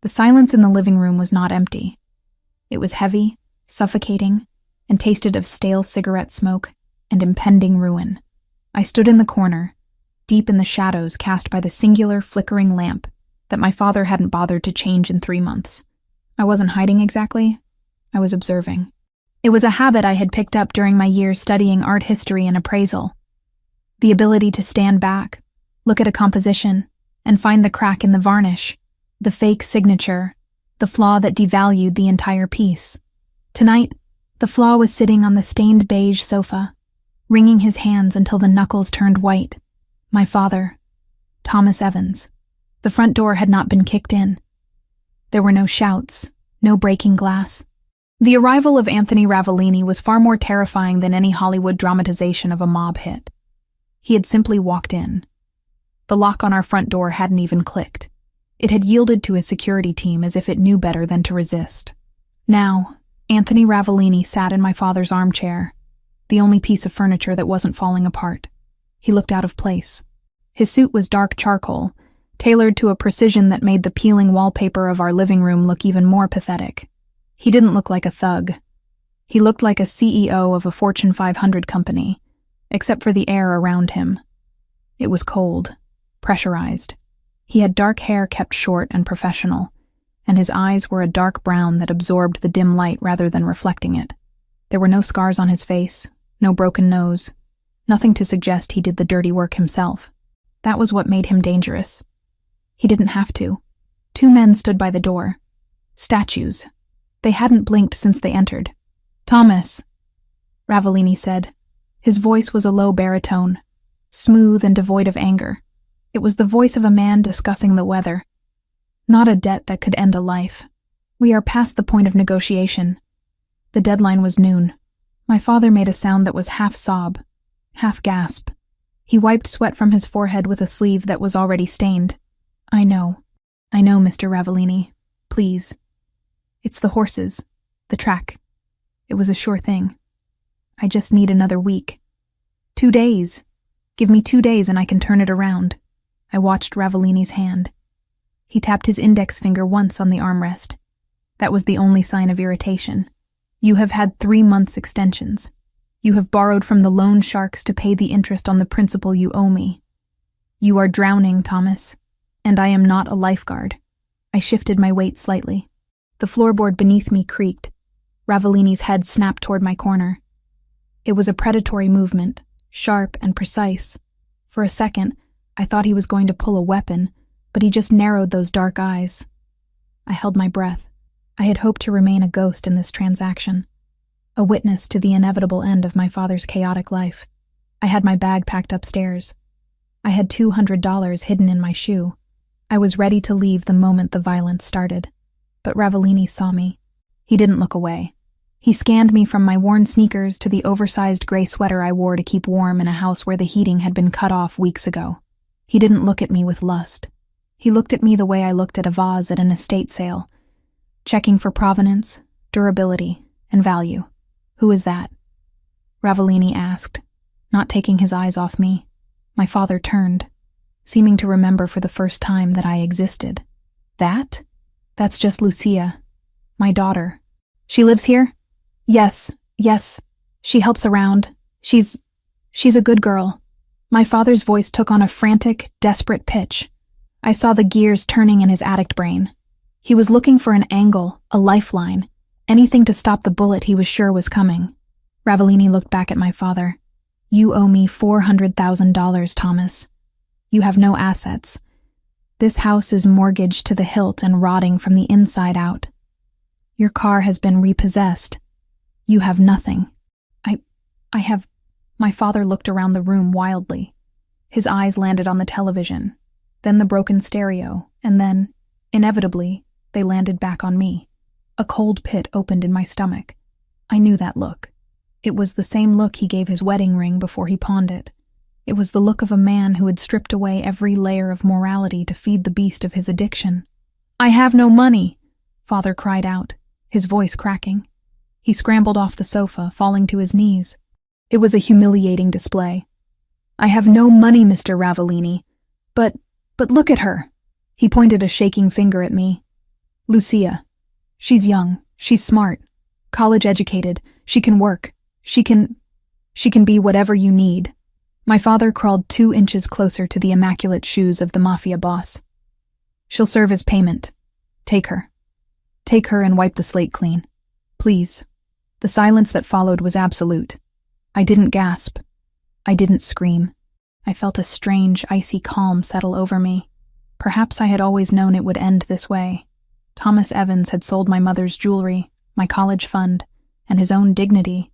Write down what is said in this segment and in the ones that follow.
The silence in the living room was not empty. It was heavy, suffocating, and tasted of stale cigarette smoke and impending ruin. I stood in the corner, deep in the shadows cast by the singular flickering lamp that my father hadn't bothered to change in 3 months. I wasn't hiding exactly. I was observing. It was a habit I had picked up during my years studying art history and appraisal. The ability to stand back, look at a composition, and find the crack in the varnish, the fake signature, the flaw that devalued the entire piece. Tonight, the flaw was sitting on the stained beige sofa, wringing his hands until the knuckles turned white. My father, Thomas Evans. The front door had not been kicked in. There were no shouts, no breaking glass. The arrival of Anthony Ravellini was far more terrifying than any Hollywood dramatization of a mob hit. He had simply walked in. The lock on our front door hadn't even clicked. It had yielded to his security team as if it knew better than to resist. Now, Anthony Ravellini sat in my father's armchair, the only piece of furniture that wasn't falling apart. He looked out of place. His suit was dark charcoal, tailored to a precision that made the peeling wallpaper of our living room look even more pathetic. He didn't look like a thug. He looked like a CEO of a Fortune 500 company, except for the air around him. It was cold, pressurized. He had dark hair kept short and professional, and his eyes were a dark brown that absorbed the dim light rather than reflecting it. There were no scars on his face, no broken nose, nothing to suggest he did the dirty work himself. That was what made him dangerous. He didn't have to. 2 men stood by the door. Statues. They hadn't blinked since they entered. "Thomas," Ravellini said. His voice was a low baritone, smooth and devoid of anger. It was the voice of a man discussing the weather. Not a debt that could end a life. "We are past the point of negotiation." The deadline was noon. My father made a sound that was half sob, half gasp. He wiped sweat from his forehead with a sleeve that was already stained. I know, Mr. Ravellini. Please. It's the horses, the track. It was a sure thing. I just need another week. 2 days. Give me 2 days and I can turn it around." I watched Ravellini's hand. He tapped his index finger once on the armrest. That was the only sign of irritation. "You have had 3 months' extensions. You have borrowed from the loan sharks to pay the interest on the principal you owe me. You are drowning, Thomas, and I am not a lifeguard." I shifted my weight slightly. The floorboard beneath me creaked. Ravellini's head snapped toward my corner. It was a predatory movement, sharp and precise. For a second, I thought he was going to pull a weapon, but he just narrowed those dark eyes. I held my breath. I had hoped to remain a ghost in this transaction, a witness to the inevitable end of my father's chaotic life. I had my bag packed upstairs. I had $200 hidden in my shoe. I was ready to leave the moment the violence started. But Ravellini saw me. He didn't look away. He scanned me from my worn sneakers to the oversized gray sweater I wore to keep warm in a house where the heating had been cut off weeks ago. He didn't look at me with lust. He looked at me the way I looked at a vase at an estate sale, checking for provenance, durability, and value. "Who is that?" Ravellini asked, not taking his eyes off me. My father turned, seeming to remember for the first time that I existed. "That? That's just Lucia, my daughter. She lives here?" Yes. She helps around. She's a good girl." My father's voice took on a frantic, desperate pitch. I saw the gears turning in his addict brain. He was looking for an angle, a lifeline, anything to stop the bullet he was sure was coming. Ravellini looked back at my father. "You owe me $400,000, Thomas. You have no assets. This house is mortgaged to the hilt and rotting from the inside out. Your car has been repossessed. You have nothing." I have... My father looked around the room wildly. His eyes landed on the television, then the broken stereo, and then, inevitably, they landed back on me. A cold pit opened in my stomach. I knew that look. It was the same look he gave his wedding ring before he pawned it. It was the look of a man who had stripped away every layer of morality to feed the beast of his addiction. "I have no money," Father cried out, his voice cracking. He scrambled off the sofa, falling to his knees. It was a humiliating display. "I have no money, Mr. Ravellini. But look at her." He pointed a shaking finger at me. Lucia. She's young. She's smart. College educated. She can work. She can be whatever you need. My father crawled 2 inches closer to the immaculate shoes of the mafia boss. She'll serve as payment. Take her. Take her and wipe the slate clean. Please. The silence that followed was absolute. I didn't gasp. I didn't scream. I felt a strange, icy calm settle over me. Perhaps I had always known it would end this way. Thomas Evans had sold my mother's jewelry, my college fund, and his own dignity.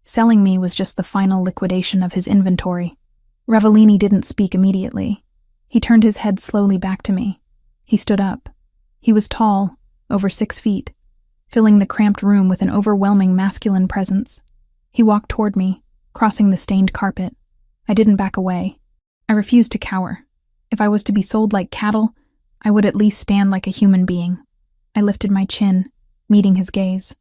Selling me was just the final liquidation of his inventory. Ravellini didn't speak immediately. He turned his head slowly back to me. He stood up. He was tall, over 6 feet, filling the cramped room with an overwhelming masculine presence. He walked toward me, crossing the stained carpet. I didn't back away. I refused to cower. If I was to be sold like cattle, I would at least stand like a human being. I lifted my chin, meeting his gaze.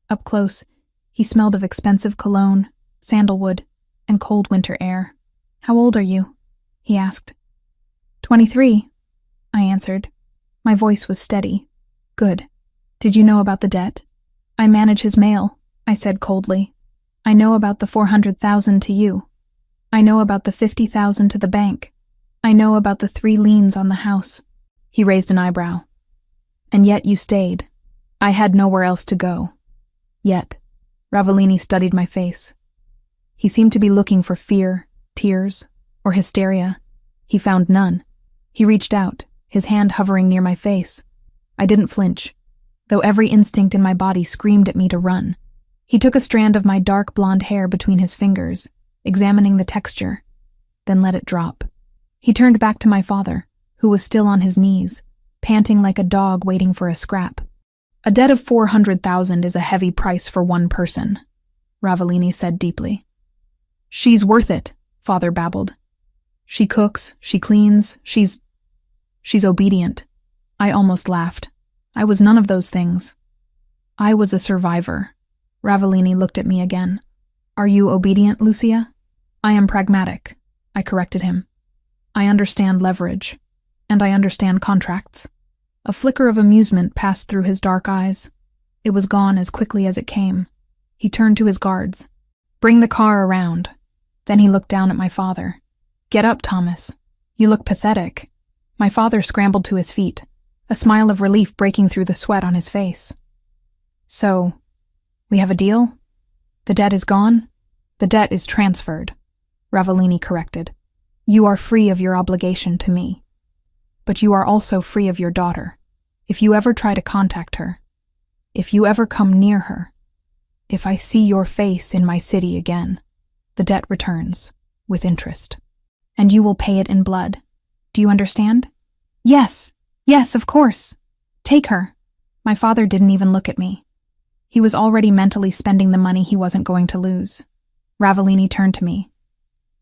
Up close, he smelled of expensive cologne, sandalwood, and cold winter air. "How old are you?" he asked. 23, I answered. My voice was steady. "Good. Did you know about the debt?" "I manage his mail," I said coldly. "I know about the 400,000 to you. I know about the 50,000 to the bank. I know about the 3 liens on the house." He raised an eyebrow. "And yet you stayed. I had nowhere else to go." "Yet." Ravellini studied my face. He seemed to be looking for fear, tears, or hysteria. He found none. He reached out, his hand hovering near my face. I didn't flinch, though every instinct in my body screamed at me to run. He took a strand of my dark blonde hair between his fingers, examining the texture, then let it drop. He turned back to my father, who was still on his knees, panting like a dog waiting for a scrap. "A debt of 400,000 is a heavy price for one person," Ravellini said deeply. "She's worth it," Father babbled. "She cooks, she cleans, she's obedient." I almost laughed. I was none of those things. I was a survivor. Ravellini looked at me again. "Are you obedient, Lucia?" "I am pragmatic," I corrected him. "I understand leverage, and I understand contracts." A flicker of amusement passed through his dark eyes. It was gone as quickly as it came. He turned to his guards. "Bring the car around." Then he looked down at my father. "Get up, Thomas. You look pathetic." My father scrambled to his feet, a smile of relief breaking through the sweat on his face. "So, we have a deal? The debt is gone?" "The debt is transferred," Ravellini corrected. "You are free of your obligation to me. But you are also free of your daughter. If you ever try to contact her, if you ever come near her, if I see your face in my city again, the debt returns, with interest. And you will pay it in blood. Do you understand?" "Yes, yes, of course. Take her." My father didn't even look at me. He was already mentally spending the money he wasn't going to lose. Ravellini turned to me.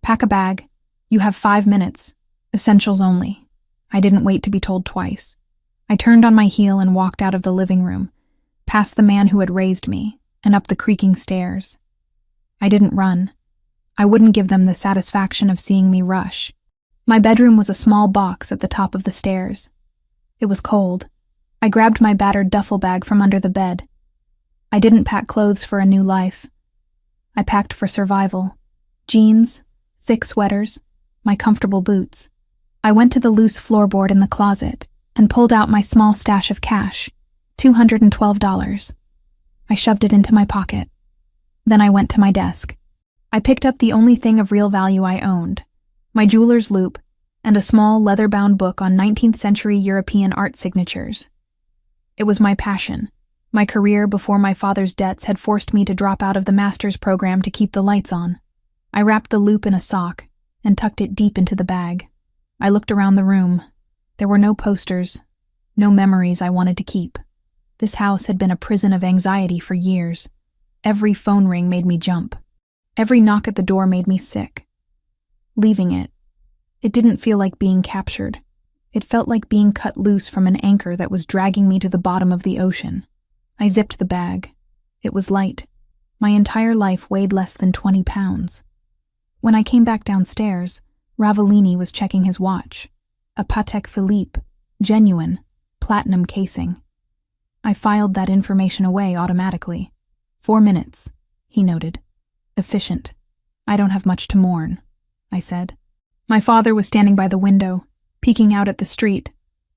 "Pack a bag. You have 5 minutes. Essentials only." I didn't wait to be told twice. I turned on my heel and walked out of the living room, past the man who had raised me, and up the creaking stairs. I didn't run. I wouldn't give them the satisfaction of seeing me rush. My bedroom was a small box at the top of the stairs. It was cold. I grabbed my battered duffel bag from under the bed. I didn't pack clothes for a new life. I packed for survival. Jeans, thick sweaters, my comfortable boots. I went to the loose floorboard in the closet and pulled out my small stash of cash, $212. I shoved it into my pocket. Then I went to my desk. I picked up the only thing of real value I owned, my jeweler's loupe, and a small leather-bound book on 19th century European art signatures. It was my passion. My career before my father's debts had forced me to drop out of the master's program to keep the lights on. I wrapped the loupe in a sock and tucked it deep into the bag. I looked around the room. There were no posters, no memories I wanted to keep. This house had been a prison of anxiety for years. Every phone ring made me jump. Every knock at the door made me sick. Leaving it didn't feel like being captured. It felt like being cut loose from an anchor that was dragging me to the bottom of the ocean. I zipped the bag. It was light. My entire life weighed less than 20 pounds. When I came back downstairs, Ravellini was checking his watch. A Patek Philippe, genuine, platinum casing. I filed that information away automatically. 4 minutes, he noted. Efficient. I don't have much to mourn, I said. My father was standing by the window, peeking out at the street,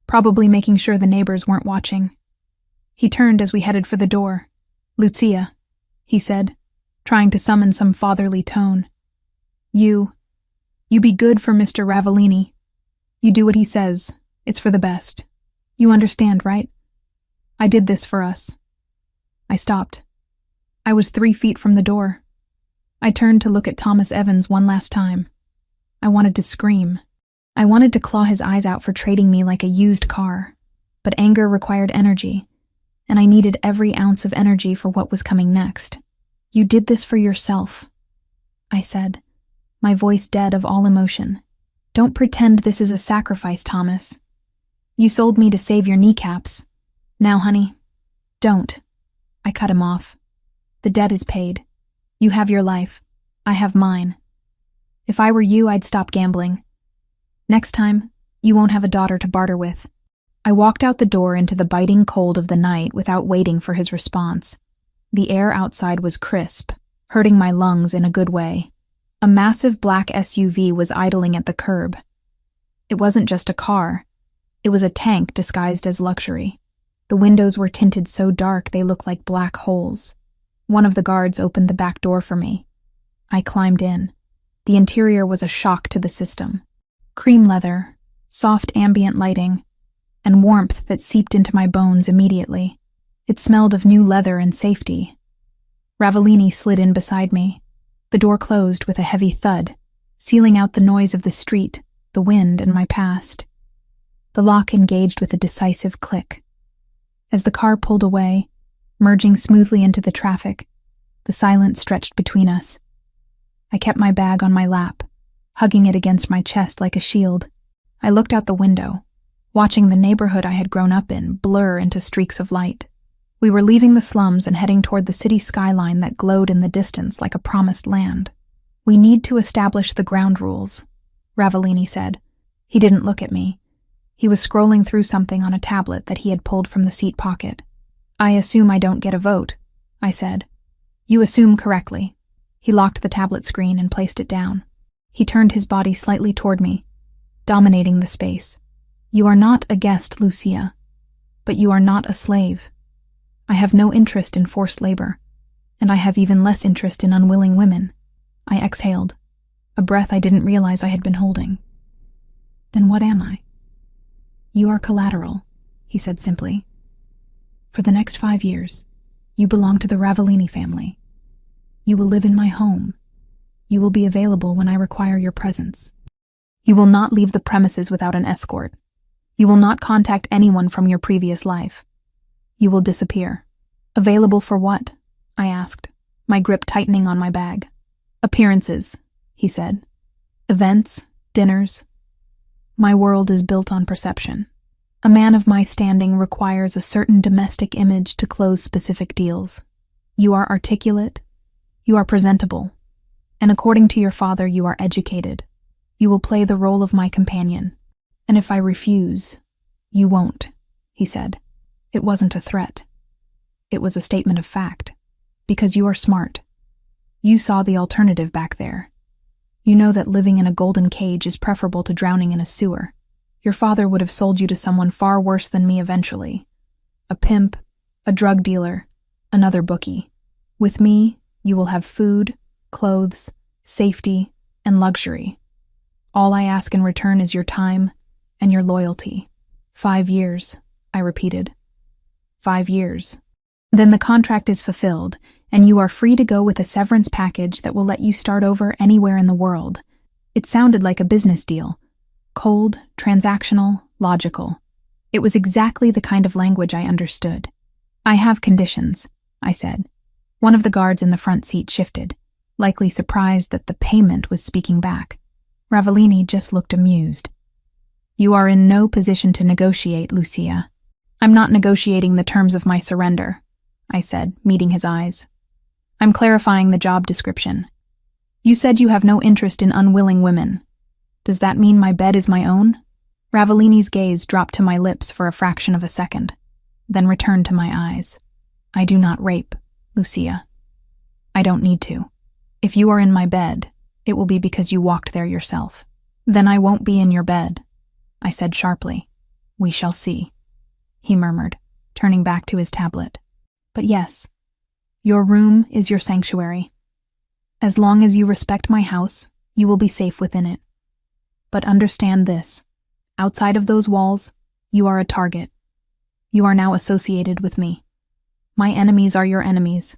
probably making sure the neighbors weren't watching. He turned as we headed for the door. Lucia, he said, trying to summon some fatherly tone. You be good for Mr. Ravellini. You do what he says. It's for the best. You understand, right? I did this for us. I stopped. I was 3 feet from the door. I turned to look at Thomas Evans one last time. I wanted to scream. I wanted to claw his eyes out for trading me like a used car. But anger required energy, and I needed every ounce of energy for what was coming next. You did this for yourself, I said, my voice dead of all emotion. Don't pretend this is a sacrifice, Thomas. You sold me to save your kneecaps. Now, honey, don't. I cut him off. The debt is paid. You have your life. I have mine. If I were you, I'd stop gambling. Next time, you won't have a daughter to barter with. I walked out the door into the biting cold of the night without waiting for his response. The air outside was crisp, hurting my lungs in a good way. A massive black SUV was idling at the curb. It wasn't just a car. It was a tank disguised as luxury. The windows were tinted so dark they looked like black holes. One of the guards opened the back door for me. I climbed in. The interior was a shock to the system. Cream leather, soft ambient lighting, and warmth that seeped into my bones immediately. It smelled of new leather and safety. Ravellini slid in beside me. The door closed with a heavy thud, sealing out the noise of the street, the wind, and my past. The lock engaged with a decisive click. As the car pulled away, merging smoothly into the traffic, the silence stretched between us. I kept my bag on my lap, hugging it against my chest like a shield. I looked out the window, watching the neighborhood I had grown up in blur into streaks of light. We were leaving the slums and heading toward the city skyline that glowed in the distance like a promised land. We need to establish the ground rules, Ravellini said. He didn't look at me. He was scrolling through something on a tablet that he had pulled from the seat pocket. I assume I don't get a vote, I said. You assume correctly. He locked the tablet screen and placed it down. He turned his body slightly toward me, dominating the space. You are not a guest, Lucia, but you are not a slave. I have no interest in forced labor, and I have even less interest in unwilling women. I exhaled, a breath I didn't realize I had been holding. Then what am I? You are collateral, he said simply. For the next 5 years, you belong to the Ravellini family. You will live in my home. You will be available when I require your presence. You will not leave the premises without an escort. You will not contact anyone from your previous life. You will disappear. Available for what? I asked, my grip tightening on my bag. Appearances, he said. Events, dinners. My world is built on perception. A man of my standing requires a certain domestic image to close specific deals. You are articulate. You are presentable. And according to your father, you are educated. You will play the role of my companion. And if I refuse, you won't, he said. It wasn't a threat. It was a statement of fact. Because you are smart. You saw the alternative back there. You know that living in a golden cage is preferable to drowning in a sewer. Your father would have sold you to someone far worse than me eventually. A pimp, a drug dealer, another bookie. With me, you will have food, clothes, safety, and luxury. All I ask in return is your time and your loyalty. 5 years, I repeated. 5 years. Then the contract is fulfilled, and you are free to go with a severance package that will let you start over anywhere in the world. It sounded like a business deal. Cold, transactional, logical. It was exactly the kind of language I understood. I have conditions, I said. One of the guards in the front seat shifted, likely surprised that the payment was speaking back. Ravellini just looked amused. You are in no position to negotiate, Lucia. I'm not negotiating the terms of my surrender, I said, meeting his eyes. I'm clarifying the job description. You said you have no interest in unwilling women. Does that mean my bed is my own? Ravellini's gaze dropped to my lips for a fraction of a second, then returned to my eyes. I do not rape, Lucia. I don't need to. If you are in my bed, it will be because you walked there yourself. Then I won't be in your bed, I said sharply. We shall see, he murmured, turning back to his tablet. But yes, your room is your sanctuary. As long as you respect my house, you will be safe within it. But understand this, outside of those walls, you are a target. You are now associated with me. My enemies are your enemies.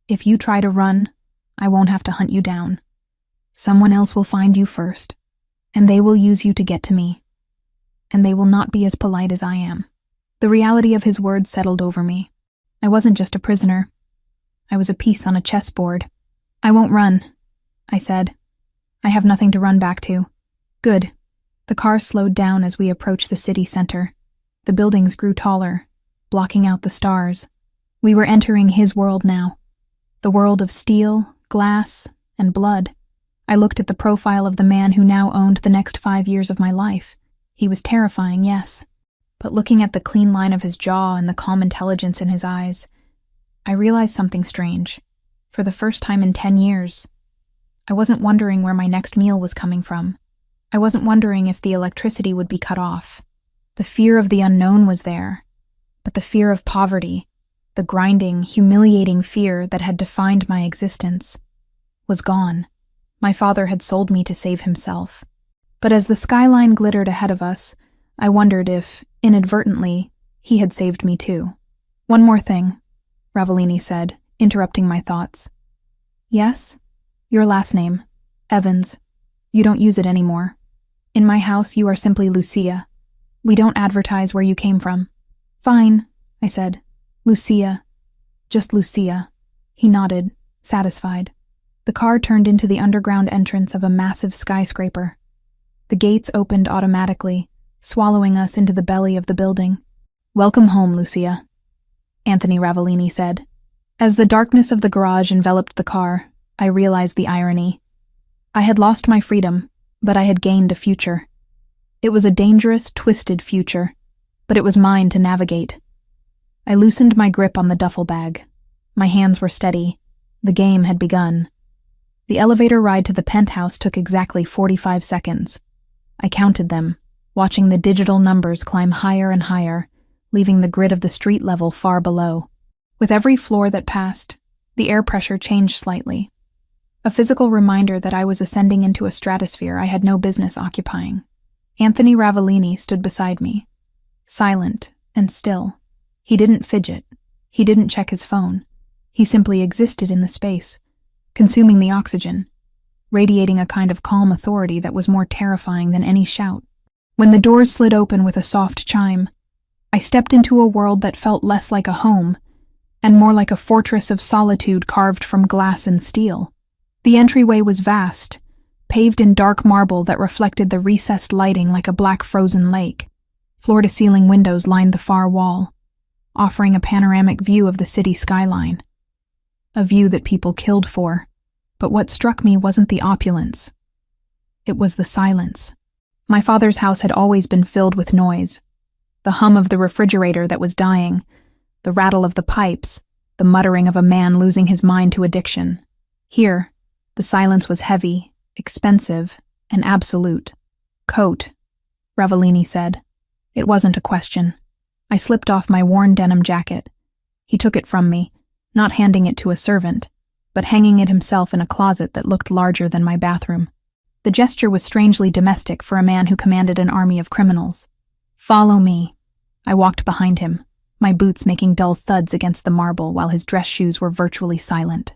If you try to run, I won't have to hunt you down. Someone else will find you first, and they will use you to get to me. And they will not be as polite as I am. The reality of his words settled over me. I wasn't just a prisoner. I was a piece on a chessboard. I won't run, I said. I have nothing to run back to. Good. The car slowed down as we approached the city center. The buildings grew taller, blocking out the stars. We were entering his world now. The world of steel, glass, and blood. I looked at the profile of the man who now owned the next 5 years of my life. He was terrifying, yes. But looking at the clean line of his jaw and the calm intelligence in his eyes, I realized something strange. For the first time in 10 years, I wasn't wondering where my next meal was coming from. I wasn't wondering if the electricity would be cut off. The fear of the unknown was there, but the fear of poverty, the grinding, humiliating fear that had defined my existence, was gone. My father had sold me to save himself. But as the skyline glittered ahead of us, I wondered if, inadvertently, he had saved me too. One more thing, Ravellini said, interrupting my thoughts. Yes? Your last name, Evans. You don't use it anymore. In my house, you are simply Lucia. We don't advertise where you came from. Fine, I said. Lucia. Just Lucia. He nodded, satisfied. The car turned into the underground entrance of a massive skyscraper. The gates opened automatically, swallowing us into the belly of the building. Welcome home, Lucia, Anthony Ravellini said. As the darkness of the garage enveloped the car, I realized the irony. I had lost my freedom, but I had gained a future. It was a dangerous, twisted future, but it was mine to navigate. I loosened my grip on the duffel bag. My hands were steady. The game had begun. The elevator ride to the penthouse took exactly 45 seconds. I counted them, watching the digital numbers climb higher and higher, leaving the grid of the street level far below. With every floor that passed, the air pressure changed slightly. A physical reminder that I was ascending into a stratosphere I had no business occupying. Anthony Ravellini stood beside me, silent and still. He didn't fidget. He didn't check his phone. He simply existed in the space, consuming the oxygen, radiating a kind of calm authority that was more terrifying than any shout. When the doors slid open with a soft chime, I stepped into a world that felt less like a home and more like a fortress of solitude carved from glass and steel. The entryway was vast, paved in dark marble that reflected the recessed lighting like a black frozen lake. Floor-to-ceiling windows lined the far wall, offering a panoramic view of the city skyline. A view that people killed for. But what struck me wasn't the opulence. It was the silence. My father's house had always been filled with noise. The hum of the refrigerator that was dying, the rattle of the pipes, the muttering of a man losing his mind to addiction. Here, the silence was heavy, expensive, and absolute. Coat, Ravellini said. It wasn't a question. I slipped off my worn denim jacket. He took it from me, not handing it to a servant, but hanging it himself in a closet that looked larger than my bathroom. The gesture was strangely domestic for a man who commanded an army of criminals. Follow me. I walked behind him, my boots making dull thuds against the marble while his dress shoes were virtually silent.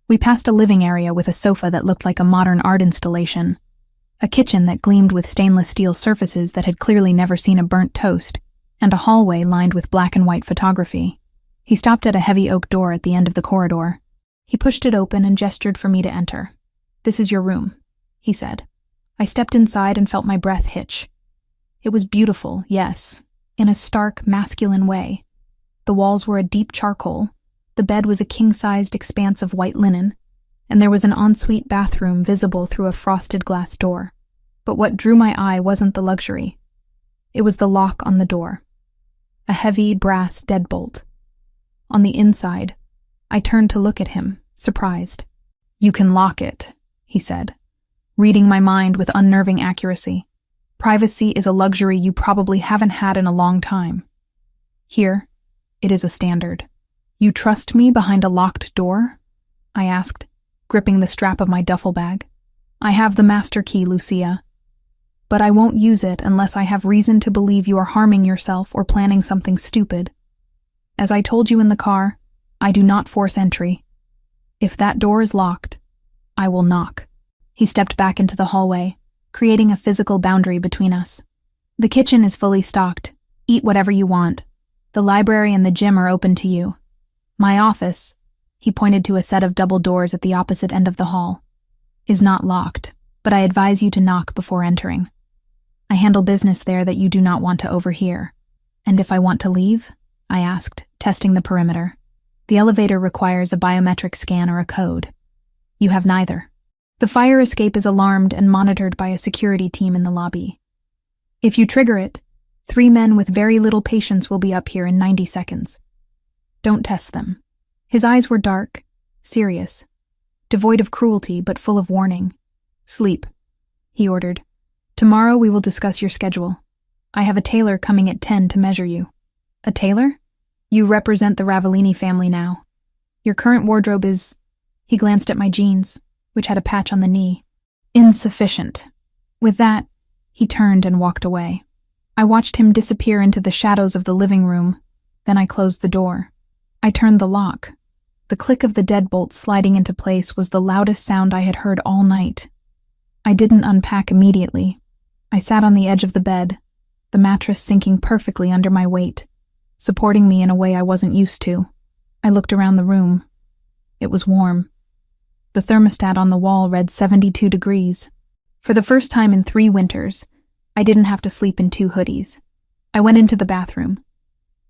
We passed a living area with a sofa that looked like a modern art installation, a kitchen that gleamed with stainless steel surfaces that had clearly never seen a burnt toast, and a hallway lined with black and white photography. He stopped at a heavy oak door at the end of the corridor. He pushed it open and gestured for me to enter. This is your room, he said. I stepped inside and felt my breath hitch. It was beautiful, yes, in a stark, masculine way. The walls were a deep charcoal, the bed was a king-sized expanse of white linen, and there was an ensuite bathroom visible through a frosted glass door. But what drew my eye wasn't the luxury. It was the lock on the door. A heavy brass deadbolt. On the inside, I turned to look at him, surprised. "You can lock it," he said, reading my mind with unnerving accuracy. "Privacy is a luxury you probably haven't had in a long time. Here, it is a standard." "You trust me behind a locked door?" I asked, gripping the strap of my duffel bag. "I have the master key, Lucia. But I won't use it unless I have reason to believe you are harming yourself or planning something stupid. As I told you in the car, I do not force entry. If that door is locked, I will knock." He stepped back into the hallway, creating a physical boundary between us. "The kitchen is fully stocked. Eat whatever you want. The library and the gym are open to you. My office," he pointed to a set of double doors at the opposite end of the hall, "is not locked, but I advise you to knock before entering. I handle business there that you do not want to overhear." "And if I want to leave?" I asked, testing the perimeter. "The elevator requires a biometric scan or a code. You have neither. The fire escape is alarmed and monitored by a security team in the lobby. If you trigger it, 3 men with very little patience will be up here in 90 seconds. Don't test them." His eyes were dark, serious, devoid of cruelty but full of warning. "Sleep," he ordered. "Tomorrow we will discuss your schedule. I have a tailor coming at 10 to measure you." "A tailor? You represent the Ravellini family now. Your current wardrobe is—" He glanced at my jeans, which had a patch on the knee. "Insufficient." With that, he turned and walked away. I watched him disappear into the shadows of the living room, then I closed the door. I turned the lock. The click of the deadbolt sliding into place was the loudest sound I had heard all night. I didn't unpack immediately. I sat on the edge of the bed, the mattress sinking perfectly under my weight, supporting me in a way I wasn't used to. I looked around the room. It was warm. The thermostat on the wall read 72 degrees. For the first time in 3 winters, I didn't have to sleep in 2 hoodies. I went into the bathroom.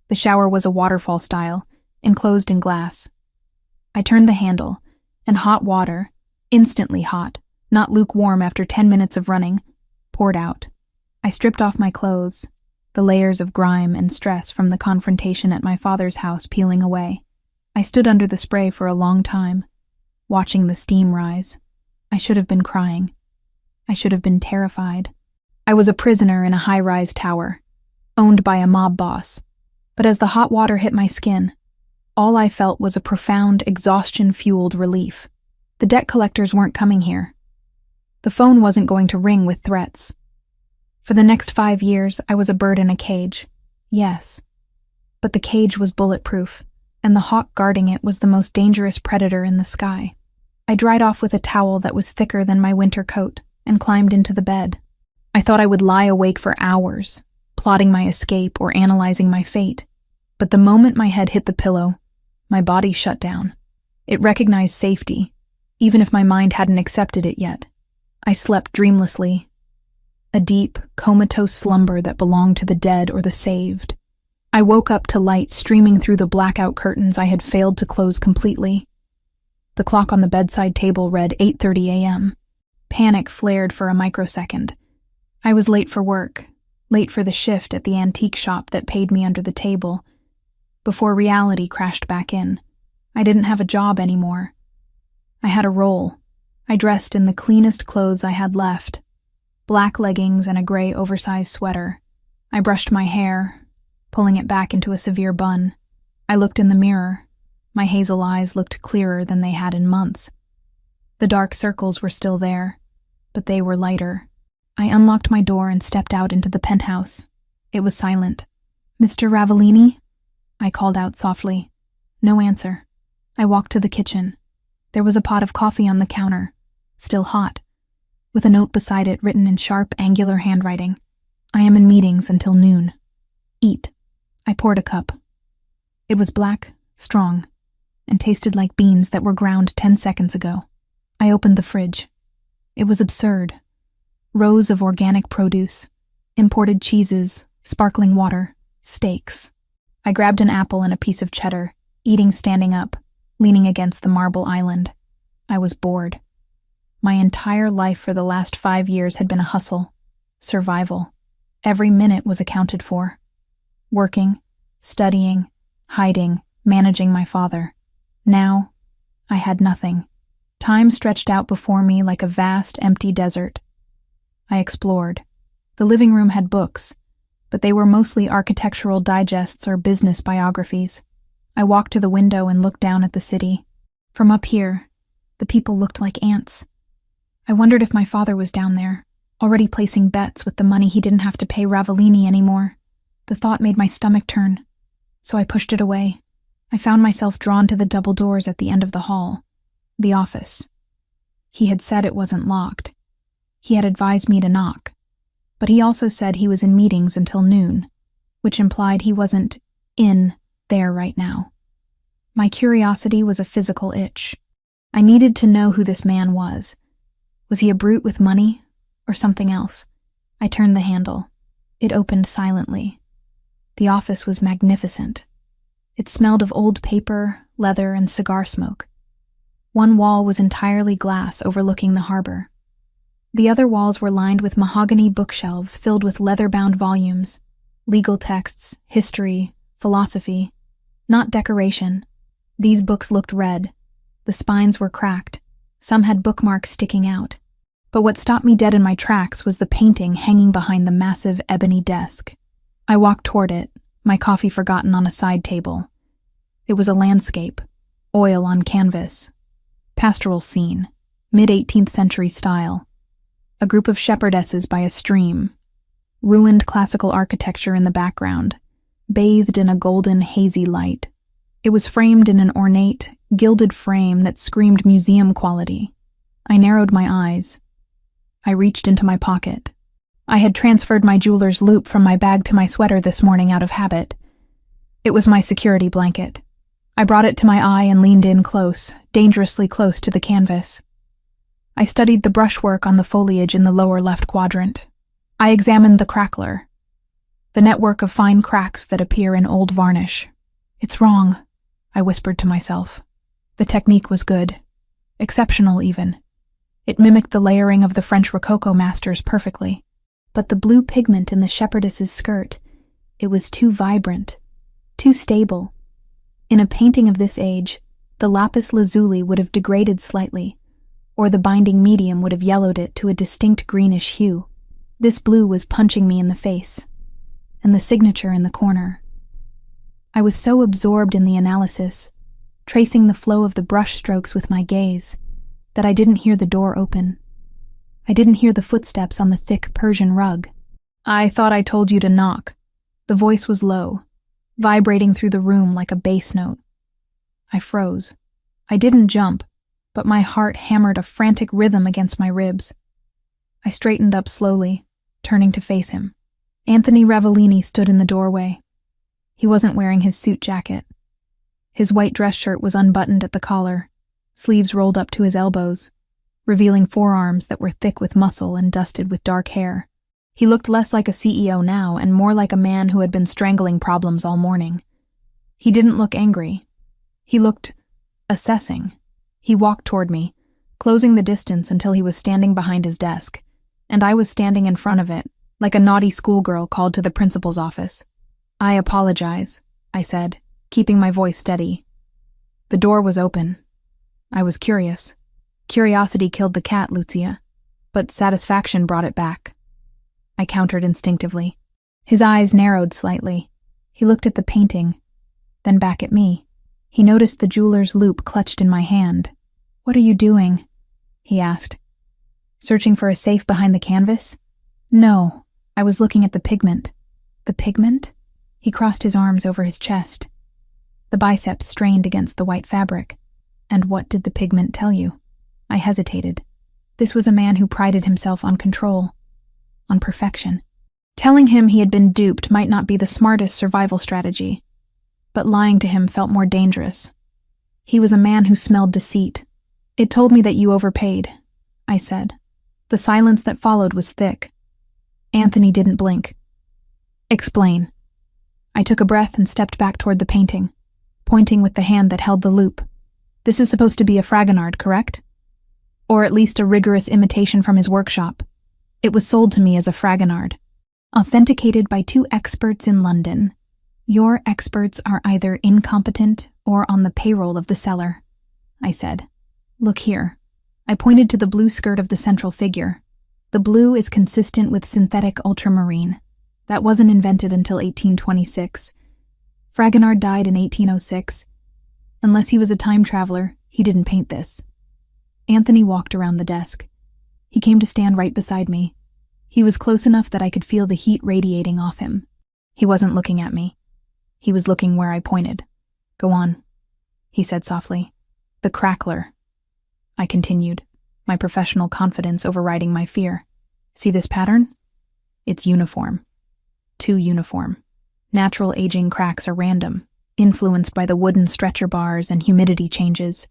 The shower was a waterfall style, enclosed in glass. I turned the handle, and hot water, instantly hot, not lukewarm after 10 minutes of running, poured out. I stripped off my clothes, the layers of grime and stress from the confrontation at my father's house peeling away. I stood under the spray for a long time, watching the steam rise. I should have been crying. I should have been terrified. I was a prisoner in a high-rise tower, owned by a mob boss. But as the hot water hit my skin, all I felt was a profound, exhaustion-fueled relief. The debt collectors weren't coming here. The phone wasn't going to ring with threats. For the next 5 years, I was a bird in a cage. Yes. But the cage was bulletproof, and the hawk guarding it was the most dangerous predator in the sky. I dried off with a towel that was thicker than my winter coat and climbed into the bed. I thought I would lie awake for hours, plotting my escape or analyzing my fate. But the moment my head hit the pillow, my body shut down. It recognized safety, even if my mind hadn't accepted it yet. I slept dreamlessly, a deep, comatose slumber that belonged to the dead or the saved. I woke up to light streaming through the blackout curtains I had failed to close completely. The clock on the bedside table read 8:30 a.m. Panic flared for a microsecond. I was late for work, late for the shift at the antique shop that paid me under the table. Before reality crashed back in, I didn't have a job anymore. I had a role. I dressed in the cleanest clothes I had left, black leggings and a gray oversized sweater. I brushed my hair, pulling it back into a severe bun. I looked in the mirror. My hazel eyes looked clearer than they had in months. The dark circles were still there, but they were lighter. I unlocked my door and stepped out into the penthouse. It was silent. "Mr. Ravellini?" I called out softly. No answer. I walked to the kitchen. There was a pot of coffee on the counter, still hot, with a note beside it written in sharp, angular handwriting. "I am in meetings until noon. Eat." I poured a cup. It was black, strong, and tasted like beans that were ground 10 seconds ago. I opened the fridge. It was absurd. Rows of organic produce, imported cheeses, sparkling water, steaks. I grabbed an apple and a piece of cheddar, eating standing up, leaning against the marble island. I was bored. My entire life for the last 5 years had been a hustle, survival. Every minute was accounted for. Working, studying, hiding, managing my father. Now, I had nothing. Time stretched out before me like a vast, empty desert. I explored. The living room had books, but they were mostly architectural digests or business biographies. I walked to the window and looked down at the city. From up here, the people looked like ants. I wondered if my father was down there, already placing bets with the money he didn't have to pay Ravellini anymore. The thought made my stomach turn, so I pushed it away. I found myself drawn to the double doors at the end of the hall. The office. He had said it wasn't locked. He had advised me to knock. But he also said he was in meetings until noon, which implied he wasn't in there right now. My curiosity was a physical itch. I needed to know who this man was. Was he a brute with money, or something else? I turned the handle. It opened silently. The office was magnificent. It smelled of old paper, leather, and cigar smoke. One wall was entirely glass overlooking the harbor. The other walls were lined with mahogany bookshelves filled with leather-bound volumes, legal texts, history, philosophy. Not decoration. These books looked red. The spines were cracked. Some had bookmarks sticking out. But what stopped me dead in my tracks was the painting hanging behind the massive ebony desk. I walked toward it, my coffee forgotten on a side table. It was a landscape, oil on canvas. Pastoral scene, mid-18th century style. A group of shepherdesses by a stream. Ruined classical architecture in the background, bathed in a golden, hazy light. It was framed in an ornate, gilded frame that screamed museum quality. I narrowed my eyes. I reached into my pocket. I had transferred my jeweler's loop from my bag to my sweater this morning out of habit. It was my security blanket. I brought it to my eye and leaned in close, dangerously close to the canvas. I studied the brushwork on the foliage in the lower left quadrant. I examined the crackler, the network of fine cracks that appear in old varnish. It's wrong, I whispered to myself. The technique was good, exceptional even. It mimicked the layering of the French Rococo masters perfectly. But the blue pigment in the shepherdess's skirt, it was too vibrant, too stable. In a painting of this age, the lapis lazuli would have degraded slightly, or the binding medium would have yellowed it to a distinct greenish hue. This blue was punching me in the face, and the signature in the corner. I was so absorbed in the analysis, tracing the flow of the brush strokes with my gaze, that I didn't hear the door open. I didn't hear the footsteps on the thick Persian rug. I thought I told you to knock. The voice was low, vibrating through the room like a bass note. I froze. I didn't jump, but my heart hammered a frantic rhythm against my ribs. I straightened up slowly, turning to face him. Anthony Ravellini stood in the doorway. He wasn't wearing his suit jacket. His white dress shirt was unbuttoned at the collar, sleeves rolled up to his elbows, revealing forearms that were thick with muscle and dusted with dark hair. He looked less like a CEO now and more like a man who had been strangling problems all morning. He didn't look angry. He looked assessing. He walked toward me, closing the distance until he was standing behind his desk, and I was standing in front of it, like a naughty schoolgirl called to the principal's office. I apologize, I said, keeping my voice steady. The door was open. I was curious. Curiosity killed the cat, Lucia, but satisfaction brought it back. I countered instinctively. His eyes narrowed slightly. He looked at the painting, then back at me. He noticed the jeweler's loop clutched in my hand. "What are you doing?" he asked. "Searching for a safe behind the canvas?" "No, I was looking at the pigment." "The pigment?" He crossed his arms over his chest. The biceps strained against the white fabric. "And what did the pigment tell you?" I hesitated. This was a man who prided himself on control, on perfection. Telling him he had been duped might not be the smartest survival strategy, but lying to him felt more dangerous. He was a man who smelled deceit. "It told me that you overpaid," I said. The silence that followed was thick. Anthony didn't blink. "Explain." I took a breath and stepped back toward the painting, pointing with the hand that held the loop. "This is supposed to be a Fragonard, correct? Or at least a rigorous imitation from his workshop. It was sold to me as a Fragonard." authenticated by 2 experts in London. Your experts are either incompetent or on the payroll of the seller, I said. Look here. I pointed to the blue skirt of the central figure. The blue is consistent with synthetic ultramarine. That wasn't invented until 1826. Fragonard died in 1806. Unless he was a time traveler, he didn't paint this. Anthony walked around the desk. He came to stand right beside me. He was close enough that I could feel the heat radiating off him. He wasn't looking at me. He was looking where I pointed. Go on, he said softly. The crackler. I continued, my professional confidence overriding my fear. See this pattern? It's uniform. Too uniform. Natural aging cracks are random, influenced by the wooden stretcher bars and humidity changes.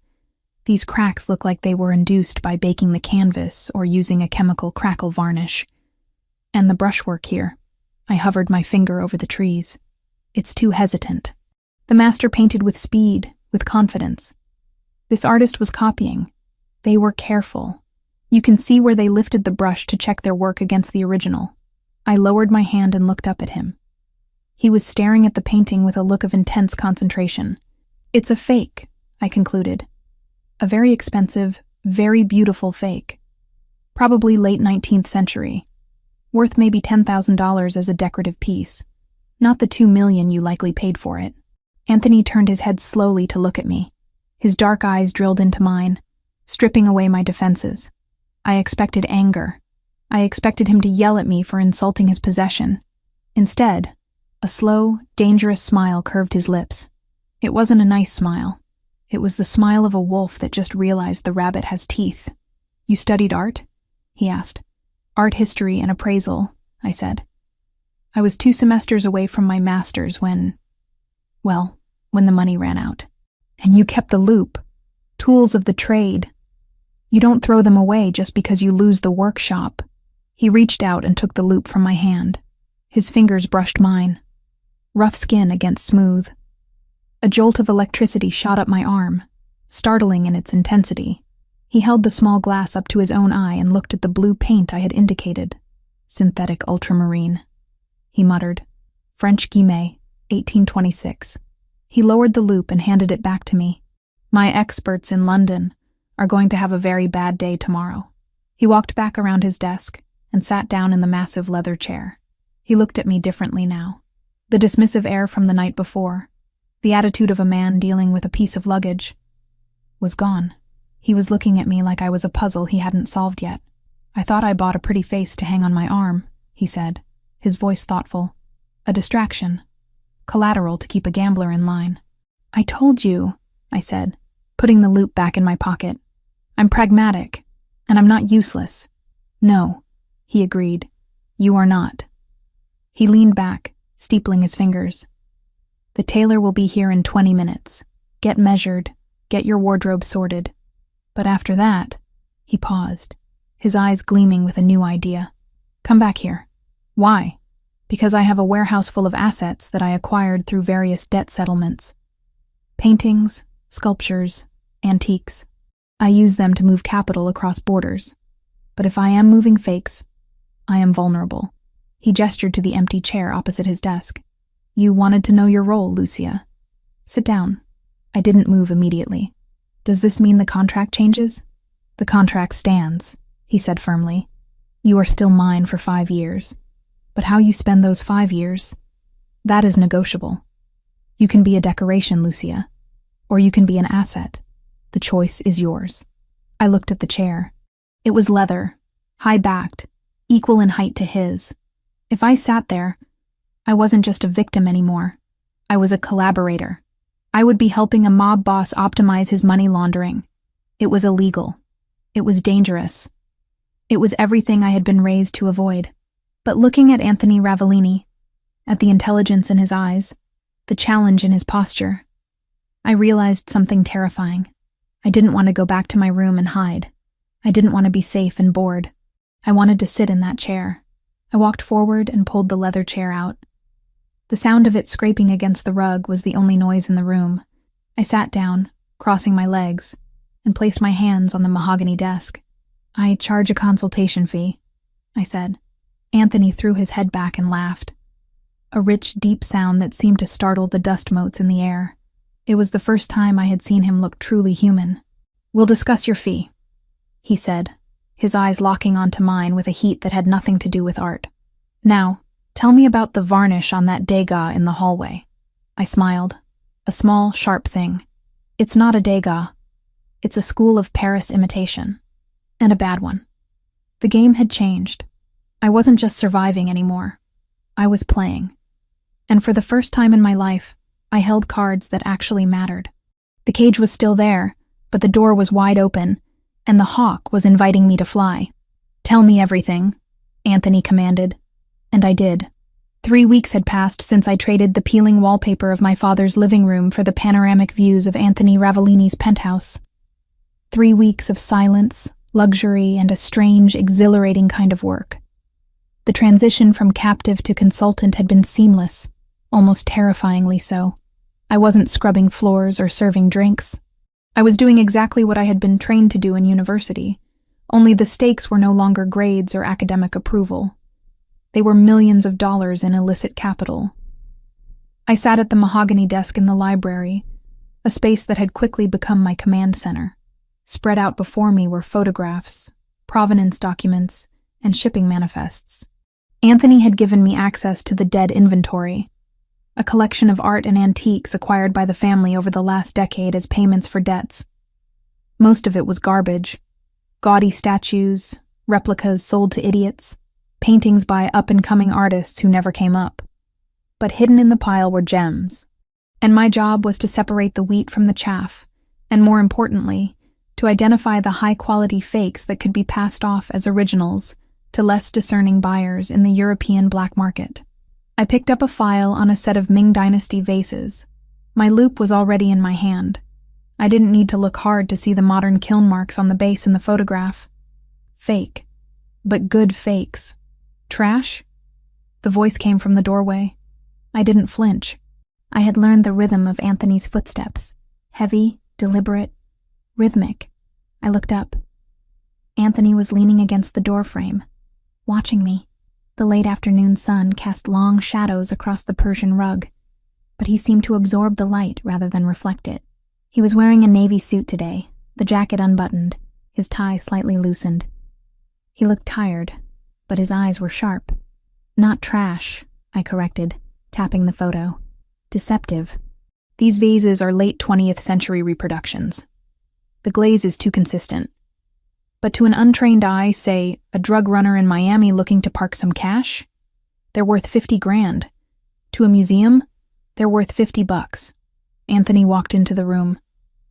These cracks look like they were induced by baking the canvas or using a chemical crackle varnish. And the brushwork here. I hovered my finger over the trees. It's too hesitant. The master painted with speed, with confidence. This artist was copying. They were careful. You can see where they lifted the brush to check their work against the original. I lowered my hand and looked up at him. He was staring at the painting with a look of intense concentration. It's a fake, I concluded. A very expensive, very beautiful fake. Probably late 19th century. Worth maybe $10,000 as a decorative piece. Not the $2 million you likely paid for it. Anthony turned his head slowly to look at me. His dark eyes drilled into mine, stripping away my defenses. I expected anger. I expected him to yell at me for insulting his possession. Instead, a slow, dangerous smile curved his lips. It wasn't a nice smile. It was the smile of a wolf that just realized the rabbit has teeth. You studied art? He asked. Art history and appraisal, I said. I was 2 semesters away from my master's when the money ran out. And you kept the loop. Tools of the trade. You don't throw them away just because you lose the workshop. He reached out and took the loop from my hand. His fingers brushed mine. Rough skin against smooth. A jolt of electricity shot up my arm, startling in its intensity. He held the small glass up to his own eye and looked at the blue paint I had indicated. Synthetic ultramarine. He muttered. French Guillemet, 1826. He lowered the loop and handed it back to me. My experts in London are going to have a very bad day tomorrow. He walked back around his desk and sat down in the massive leather chair. He looked at me differently now. The dismissive air from the night before, the attitude of a man dealing with a piece of luggage, was gone. He was looking at me like I was a puzzle he hadn't solved yet. I thought I bought a pretty face to hang on my arm, he said, his voice thoughtful. A distraction. Collateral to keep a gambler in line. I told you, I said, putting the loop back in my pocket. I'm pragmatic, and I'm not useless. No, he agreed. You are not. He leaned back, steepling his fingers. The tailor will be here in 20 minutes. Get measured, get your wardrobe sorted. But after that, he paused, his eyes gleaming with a new idea. Come back here. Why? Because I have a warehouse full of assets that I acquired through various debt settlements. Paintings, sculptures, antiques. I use them to move capital across borders. But if I am moving fakes, I am vulnerable. He gestured to the empty chair opposite his desk. You wanted to know your role, Lucia. Sit down. I didn't move immediately. Does this mean the contract changes? The contract stands, he said firmly. You are still mine for 5 years. But how you spend those 5 years, that is negotiable. You can be a decoration, Lucia, or you can be an asset. The choice is yours. I looked at the chair. It was leather, high-backed, equal in height to his. If I sat there, I wasn't just a victim anymore. I was a collaborator. I would be helping a mob boss optimize his money laundering. It was illegal. It was dangerous. It was everything I had been raised to avoid. But looking at Anthony Ravellini, at the intelligence in his eyes, the challenge in his posture, I realized something terrifying. I didn't want to go back to my room and hide. I didn't want to be safe and bored. I wanted to sit in that chair. I walked forward and pulled the leather chair out. The sound of it scraping against the rug was the only noise in the room. I sat down, crossing my legs, and placed my hands on the mahogany desk. I charge a consultation fee, I said. Anthony threw his head back and laughed. A rich, deep sound that seemed to startle the dust motes in the air. It was the first time I had seen him look truly human. "We'll discuss your fee," he said, his eyes locking onto mine with a heat that had nothing to do with art. "Now, tell me about the varnish on that degas in the hallway." I smiled. A small, sharp thing. "It's not a degas. It's a school of Paris imitation. And a bad one." The game had changed. I wasn't just surviving anymore. I was playing. And for the first time in my life, I held cards that actually mattered. The cage was still there, but the door was wide open, and the hawk was inviting me to fly. "Tell me everything," Anthony commanded. And I did. 3 weeks had passed since I traded the peeling wallpaper of my father's living room for the panoramic views of Anthony Ravellini's penthouse. 3 weeks of silence, luxury, and a strange, exhilarating kind of work. The transition from captive to consultant had been seamless, almost terrifyingly so. I wasn't scrubbing floors or serving drinks. I was doing exactly what I had been trained to do in university, only the stakes were no longer grades or academic approval. They were millions of dollars in illicit capital. I sat at the mahogany desk in the library, a space that had quickly become my command center. Spread out before me were photographs, provenance documents, and shipping manifests. Anthony had given me access to the dead inventory, a collection of art and antiques acquired by the family over the last decade as payments for debts. Most of it was garbage. Gaudy statues, replicas sold to idiots, paintings by up-and-coming artists who never came up. But hidden in the pile were gems. And my job was to separate the wheat from the chaff, and more importantly, to identify the high-quality fakes that could be passed off as originals to less discerning buyers in the European black market. I picked up a file on a set of Ming Dynasty vases. My loupe was already in my hand. I didn't need to look hard to see the modern kiln marks on the base in the photograph. Fake. But good fakes. Trash? The voice came from the doorway. I didn't flinch. I had learned the rhythm of Anthony's footsteps. Heavy, deliberate, rhythmic. I looked up. Anthony was leaning against the doorframe, watching me. The late afternoon sun cast long shadows across the Persian rug, but he seemed to absorb the light rather than reflect it. He was wearing a navy suit today, the jacket unbuttoned, his tie slightly loosened. He looked tired, but his eyes were sharp. "Not trash," I corrected, tapping the photo. "Deceptive. These vases are late 20th century reproductions. The glaze is too consistent. But to an untrained eye, say, a drug runner in Miami looking to park some cash, they're worth $50,000. To a museum, they're worth $50. Anthony walked into the room,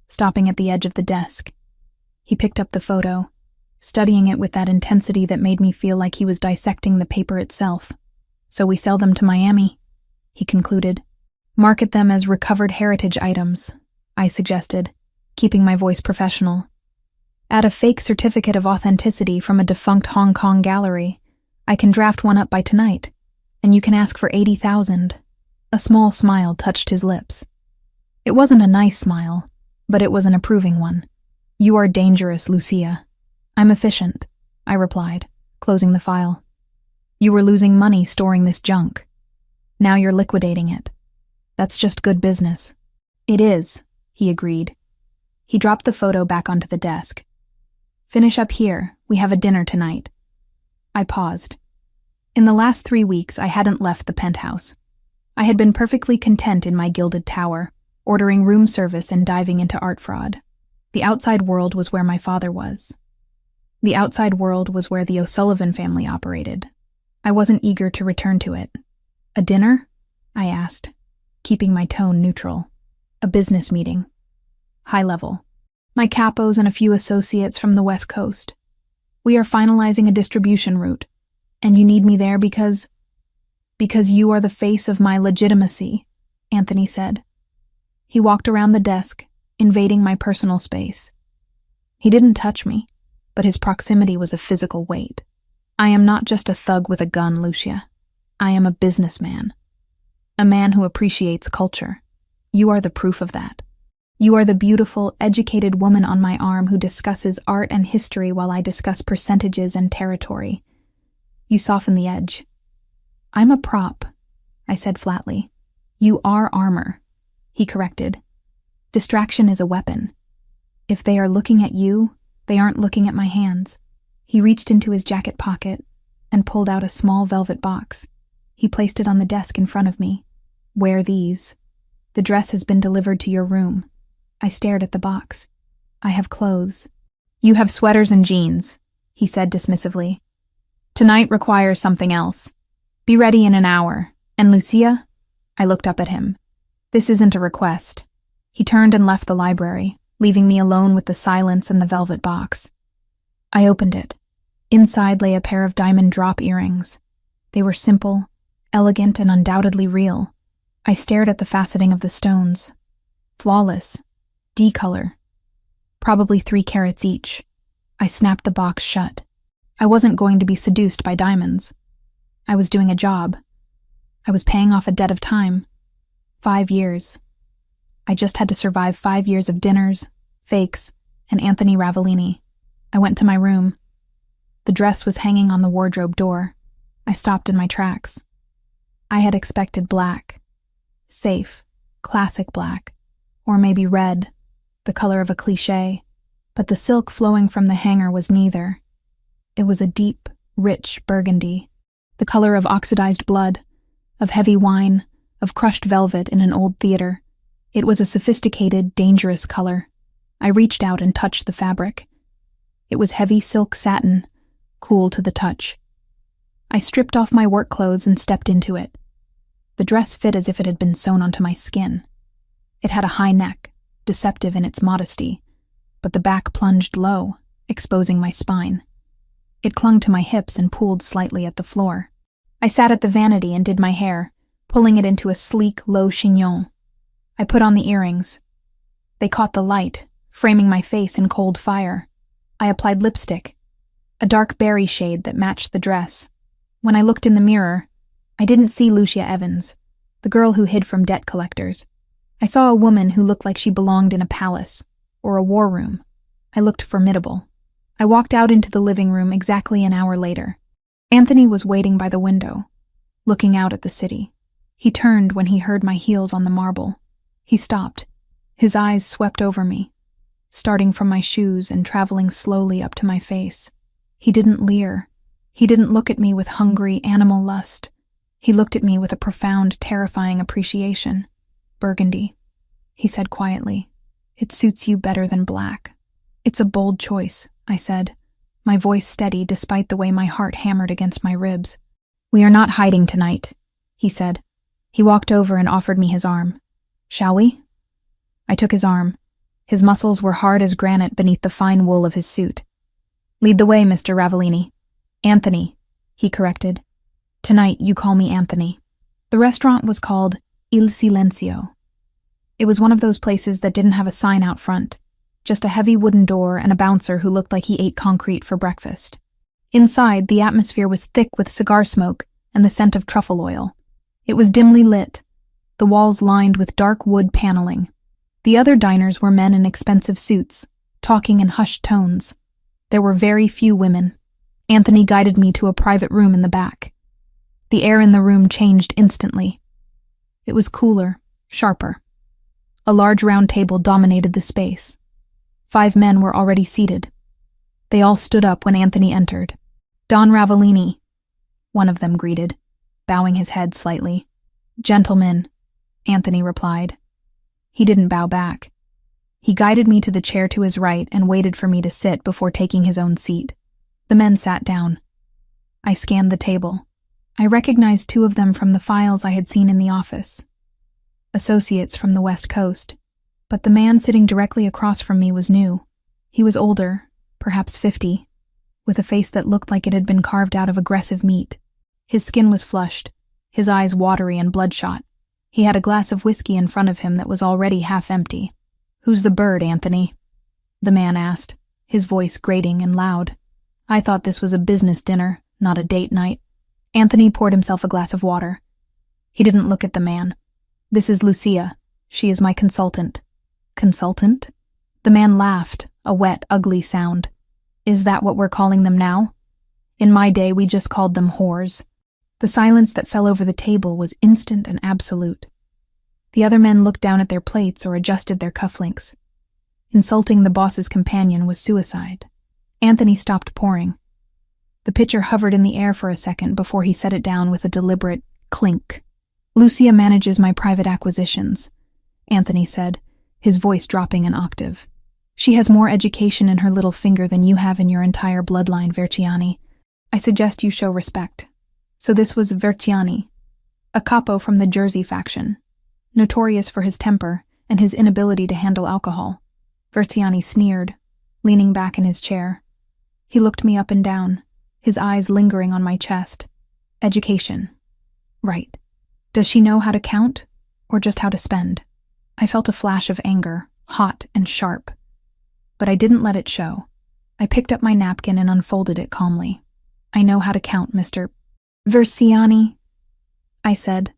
stopping at the edge of the desk. He picked up the photo, studying it with that intensity that made me feel like he was dissecting the paper itself. "So we sell them to Miami," he concluded. "Market them as recovered heritage items," I suggested, keeping my voice professional. "Add a fake certificate of authenticity from a defunct Hong Kong gallery. I can draft one up by tonight, and you can ask for $80,000. A small smile touched his lips. It wasn't a nice smile, but it was an approving one. "You are dangerous, Lucia." "I'm efficient," I replied, closing the file. "You were losing money storing this junk. Now you're liquidating it. That's just good business." "It is," he agreed. He dropped the photo back onto the desk. "Finish up here. We have a dinner tonight." I paused. In the last 3 weeks, I hadn't left the penthouse. I had been perfectly content in my gilded tower, ordering room service and diving into art fraud. The outside world was where my father was. The outside world was where the O'Sullivan family operated. I wasn't eager to return to it. "A dinner?" I asked, keeping my tone neutral. "A business meeting. High level. My capos and a few associates from the West Coast. We are finalizing a distribution route, and you need me there because you are the face of my legitimacy," Anthony said. He walked around the desk, invading my personal space. He didn't touch me, but his proximity was a physical weight. "I am not just a thug with a gun, Lucia. I am a businessman. A man who appreciates culture. You are the proof of that. You are the beautiful, educated woman on my arm who discusses art and history while I discuss percentages and territory. You soften the edge. I'm a prop, I said flatly. You are armor, he corrected. Distraction is a weapon. If they are looking at you, they aren't looking at my hands. He reached into his jacket pocket and pulled out a small velvet box. He placed it on the desk in front of me. Wear these. The dress has been delivered to your room. I stared at the box. I have clothes. You have sweaters and jeans, he said dismissively. Tonight requires something else. Be ready in an hour. And Lucia? I looked up at him. This isn't a request. He turned and left the library, leaving me alone with the silence and the velvet box. I opened it. Inside lay a pair of diamond drop earrings. They were simple, elegant, and undoubtedly real. I stared at the faceting of the stones. Flawless. D-color. Probably 3 carats each. I snapped the box shut. I wasn't going to be seduced by diamonds. I was doing a job. I was paying off a debt of time. 5 years. I just had to survive 5 years of dinners, fakes, and Anthony Ravellini. I went to my room. The dress was hanging on the wardrobe door. I stopped in my tracks. I had expected black. Safe, classic black. Or maybe red, the color of a cliché. But the silk flowing from the hanger was neither. It was a deep, rich burgundy, the color of oxidized blood, of heavy wine, of crushed velvet in an old theater. It was a sophisticated, dangerous color. I reached out and touched the fabric. It was heavy silk satin, cool to the touch. I stripped off my work clothes and stepped into it. The dress fit as if it had been sewn onto my skin. It had a high neck, deceptive in its modesty, but the back plunged low, exposing my spine. It clung to my hips and pooled slightly at the floor. I sat at the vanity and did my hair, pulling it into a sleek, low chignon. I put on the earrings. They caught the light, framing my face in cold fire. I applied lipstick, a dark berry shade that matched the dress. When I looked in the mirror, I didn't see Lucia Evans, the girl who hid from debt collectors. I saw a woman who looked like she belonged in a palace, or a war room. I looked formidable. I walked out into the living room exactly an hour later. Anthony was waiting by the window, looking out at the city. He turned when he heard my heels on the marble. He stopped. His eyes swept over me, starting from my shoes and traveling slowly up to my face. He didn't leer. He didn't look at me with hungry animal lust. He looked at me with a profound, terrifying appreciation. Burgundy, he said quietly. It suits you better than black. It's a bold choice, I said, my voice steady despite the way my heart hammered against my ribs. We are not hiding tonight, he said. He walked over and offered me his arm. Shall we? I took his arm. His muscles were hard as granite beneath the fine wool of his suit. Lead the way, Mr. Ravellini. Anthony, he corrected. Tonight you call me Anthony. The restaurant was called Il Silenzio. It was one of those places that didn't have a sign out front, just a heavy wooden door and a bouncer who looked like he ate concrete for breakfast. Inside, the atmosphere was thick with cigar smoke and the scent of truffle oil. It was dimly lit, the walls lined with dark wood paneling. The other diners were men in expensive suits, talking in hushed tones. There were very few women. Anthony guided me to a private room in the back. The air in the room changed instantly. It was cooler, sharper. A large round table dominated the space. 5 men were already seated. They all stood up when Anthony entered. Don Ravellini, one of them greeted, bowing his head slightly. Gentlemen, Anthony replied. He didn't bow back. He guided me to the chair to his right and waited for me to sit before taking his own seat. The men sat down. I scanned the table. I recognized 2 of them from the files I had seen in the office. Associates from the West Coast. But the man sitting directly across from me was new. He was older, perhaps 50, with a face that looked like it had been carved out of aggressive meat. His skin was flushed, his eyes watery and bloodshot. He had a glass of whiskey in front of him that was already half empty. Who's the bird, Anthony? The man asked, his voice grating and loud. I thought this was a business dinner, not a date night. Anthony poured himself a glass of water. He didn't look at the man. This is Lucia. She is my consultant. Consultant? The man laughed, a wet, ugly sound. Is that what we're calling them now? In my day, we just called them whores. The silence that fell over the table was instant and absolute. The other men looked down at their plates or adjusted their cufflinks. Insulting the boss's companion was suicide. Anthony stopped pouring. The pitcher hovered in the air for a second before he set it down with a deliberate clink. "Lucia manages my private acquisitions," Anthony said, his voice dropping an octave. "She has more education in her little finger than you have in your entire bloodline, Verciani. I suggest you show respect." So this was Verciani, a capo from the Jersey faction, notorious for his temper and his inability to handle alcohol. Verciani sneered, leaning back in his chair. He looked me up and down, his eyes lingering on my chest. Education. Right. Does she know how to count, or just how to spend? I felt a flash of anger, hot and sharp. But I didn't let it show. I picked up my napkin and unfolded it calmly. "I know how to count, Mr. Verciani," I said,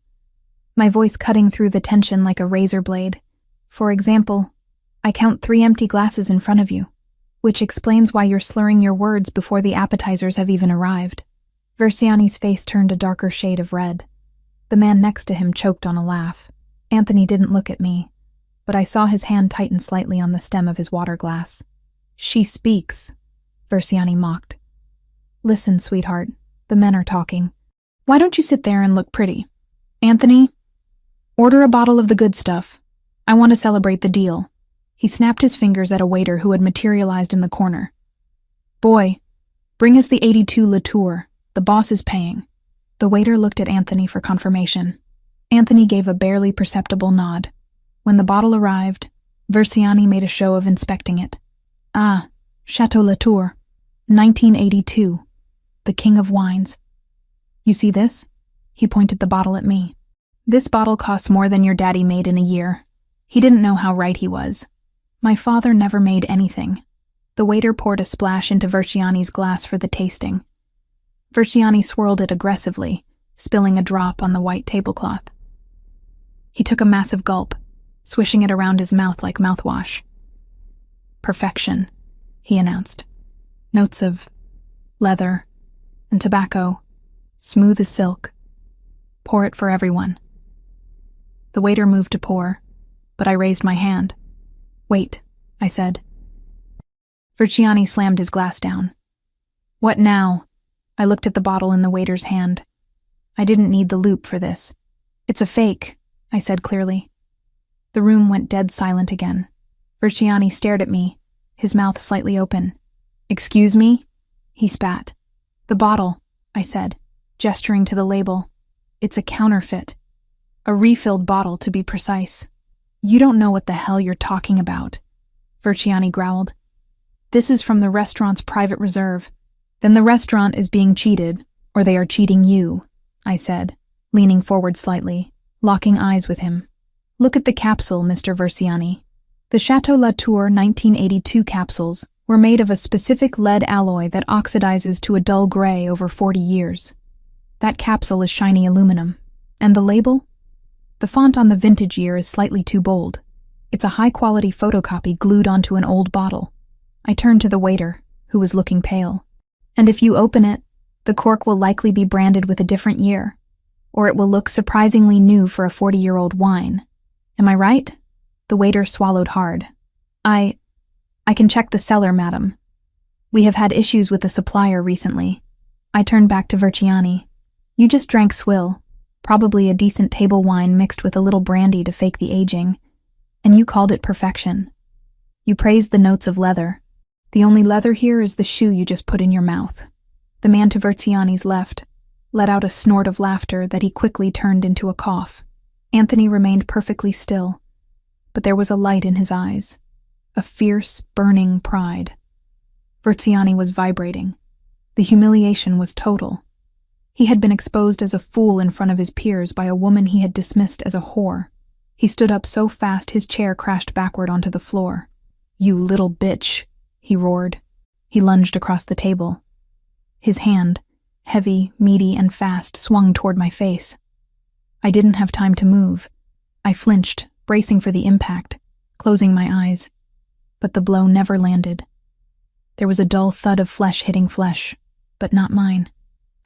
my voice cutting through the tension like a razor blade. "For example, I count 3 empty glasses in front of you, which explains why you're slurring your words before the appetizers have even arrived." Verciani's face turned a darker shade of red. The man next to him choked on a laugh. Anthony didn't look at me, but I saw his hand tighten slightly on the stem of his water glass. "She speaks," Verciani mocked. "Listen, sweetheart, the men are talking. Why don't you sit there and look pretty? Anthony, order a bottle of the good stuff. I want to celebrate the deal." He snapped his fingers at a waiter who had materialized in the corner. "Boy, bring us the 82 Latour. The boss is paying." The waiter looked at Anthony for confirmation. Anthony gave a barely perceptible nod. When the bottle arrived, Verciani made a show of inspecting it. "Ah, Chateau Latour, 1982, the king of wines. You see this?" He pointed the bottle at me. "This bottle costs more than your daddy made in a year." He didn't know how right he was. My father never made anything. The waiter poured a splash into Verciani's glass for the tasting. Verciani swirled it aggressively, spilling a drop on the white tablecloth. He took a massive gulp, swishing it around his mouth like mouthwash. "Perfection," he announced. "Notes of leather and tobacco, smooth as silk. Pour it for everyone." The waiter moved to pour, but I raised my hand. "Wait," I said. Verciani slammed his glass down. "What now?" I looked at the bottle in the waiter's hand. I didn't need the loupe for this. "It's a fake," I said clearly. The room went dead silent again. Verciani stared at me, his mouth slightly open. "Excuse me?" He spat. "The bottle," I said, gesturing to the label. "It's a counterfeit. A refilled bottle, to be precise." "You don't know what the hell you're talking about," Verciani growled. "This is from the restaurant's private reserve." "Then the restaurant is being cheated, or they are cheating you," I said, leaning forward slightly, locking eyes with him. "Look at the capsule, Mr. Verciani. The Chateau Latour 1982 capsules were made of a specific lead alloy that oxidizes to a dull gray over 40 years. That capsule is shiny aluminum. And the label? The font on the vintage year is slightly too bold. It's a high-quality photocopy glued onto an old bottle." I turned to the waiter, who was looking pale. "And if you open it, the cork will likely be branded with a different year, or it will look surprisingly new for a 40-year-old wine. Am I right?" The waiter swallowed hard. I can check the cellar, madam. We have had issues with the supplier recently." I turned back to Verciani. "You just drank swill, probably a decent table wine mixed with a little brandy to fake the aging, and you called it perfection. You praised the notes of leather. The only leather here is the shoe you just put in your mouth." The man to Verciani's left let out a snort of laughter that he quickly turned into a cough. Anthony remained perfectly still, but there was a light in his eyes, a fierce, burning pride. Verciani was vibrating. The humiliation was total. He had been exposed as a fool in front of his peers by a woman he had dismissed as a whore. He stood up so fast his chair crashed backward onto the floor. "You little bitch," he roared. He lunged across the table. His hand, heavy, meaty, and fast, swung toward my face. I didn't have time to move. I flinched, bracing for the impact, closing my eyes. But the blow never landed. There was a dull thud of flesh hitting flesh, but not mine.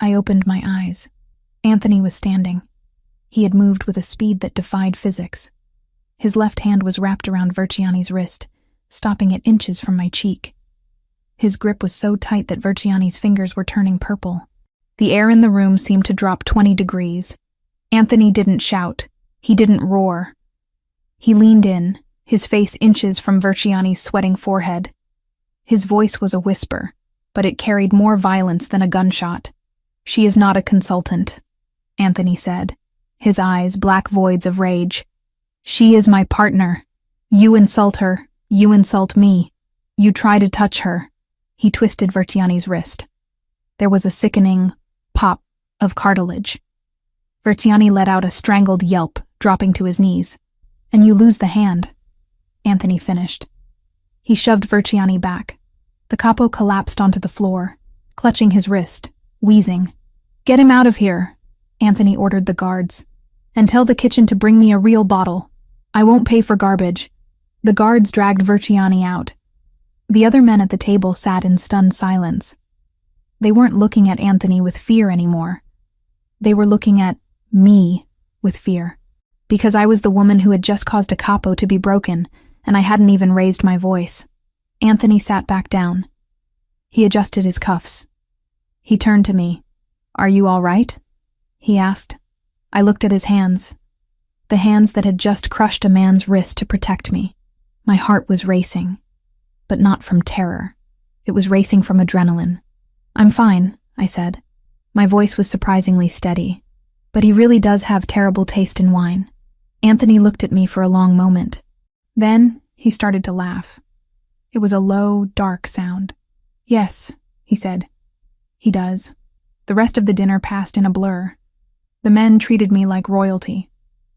I opened my eyes. Anthony was standing. He had moved with a speed that defied physics. His left hand was wrapped around Verciani's wrist, stopping at inches from my cheek. His grip was so tight that Verciani's fingers were turning purple. The air in the room seemed to drop 20 degrees. Anthony didn't shout. He didn't roar. He leaned in, his face inches from Verciani's sweating forehead. His voice was a whisper, but it carried more violence than a gunshot. "She is not a consultant," Anthony said, his eyes black voids of rage. "She is my partner. You insult her. You insult me. You try to touch her." He twisted Verciani's wrist. There was a sickening pop of cartilage. Verciani let out a strangled yelp, dropping to his knees. "And you lose the hand," Anthony finished. He shoved Verciani back. The capo collapsed onto the floor, clutching his wrist, wheezing. "Get him out of here," Anthony ordered the guards. "And tell the kitchen to bring me a real bottle. I won't pay for garbage." The guards dragged Verciani out. The other men at the table sat in stunned silence. They weren't looking at Anthony with fear anymore. They were looking at me with fear. Because I was the woman who had just caused a capo to be broken, and I hadn't even raised my voice. Anthony sat back down. He adjusted his cuffs. He turned to me. "Are you all right?" he asked. I looked at his hands. The hands that had just crushed a man's wrist to protect me. My heart was racing. But not from terror. It was racing from adrenaline. "I'm fine," I said. My voice was surprisingly steady. "But he really does have terrible taste in wine." Anthony looked at me for a long moment. Then he started to laugh. It was a low, dark sound. "Yes," he said. "He does." The rest of the dinner passed in a blur. The men treated me like royalty.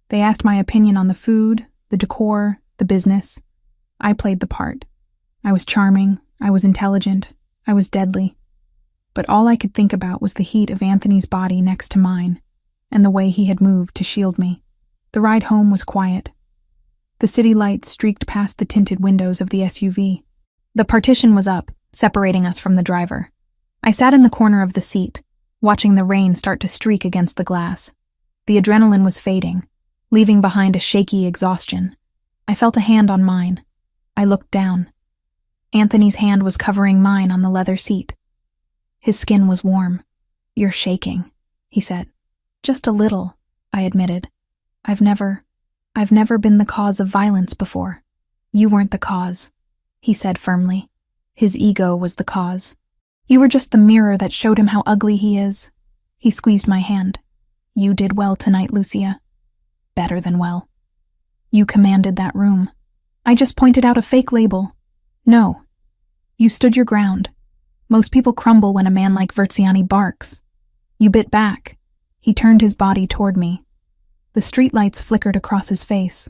They asked my opinion on the food, the decor, the business. I played the part. I was charming, I was intelligent, I was deadly. But all I could think about was the heat of Anthony's body next to mine, and the way he had moved to shield me. The ride home was quiet. The city lights streaked past the tinted windows of the SUV. The partition was up, separating us from the driver. I sat in the corner of the seat, watching the rain start to streak against the glass. The adrenaline was fading, leaving behind a shaky exhaustion. I felt a hand on mine. I looked down. Anthony's hand was covering mine on the leather seat. His skin was warm. "You're shaking," he said. "Just a little," I admitted. I've never been the cause of violence before." "You weren't the cause," he said firmly. "His ego was the cause. You were just the mirror that showed him how ugly he is." He squeezed my hand. "You did well tonight, Lucia. Better than well. You commanded that room. I just pointed out a fake label. No. You stood your ground. Most people crumble when a man like Verciani barks. You bit back." He turned his body toward me. The streetlights flickered across his face,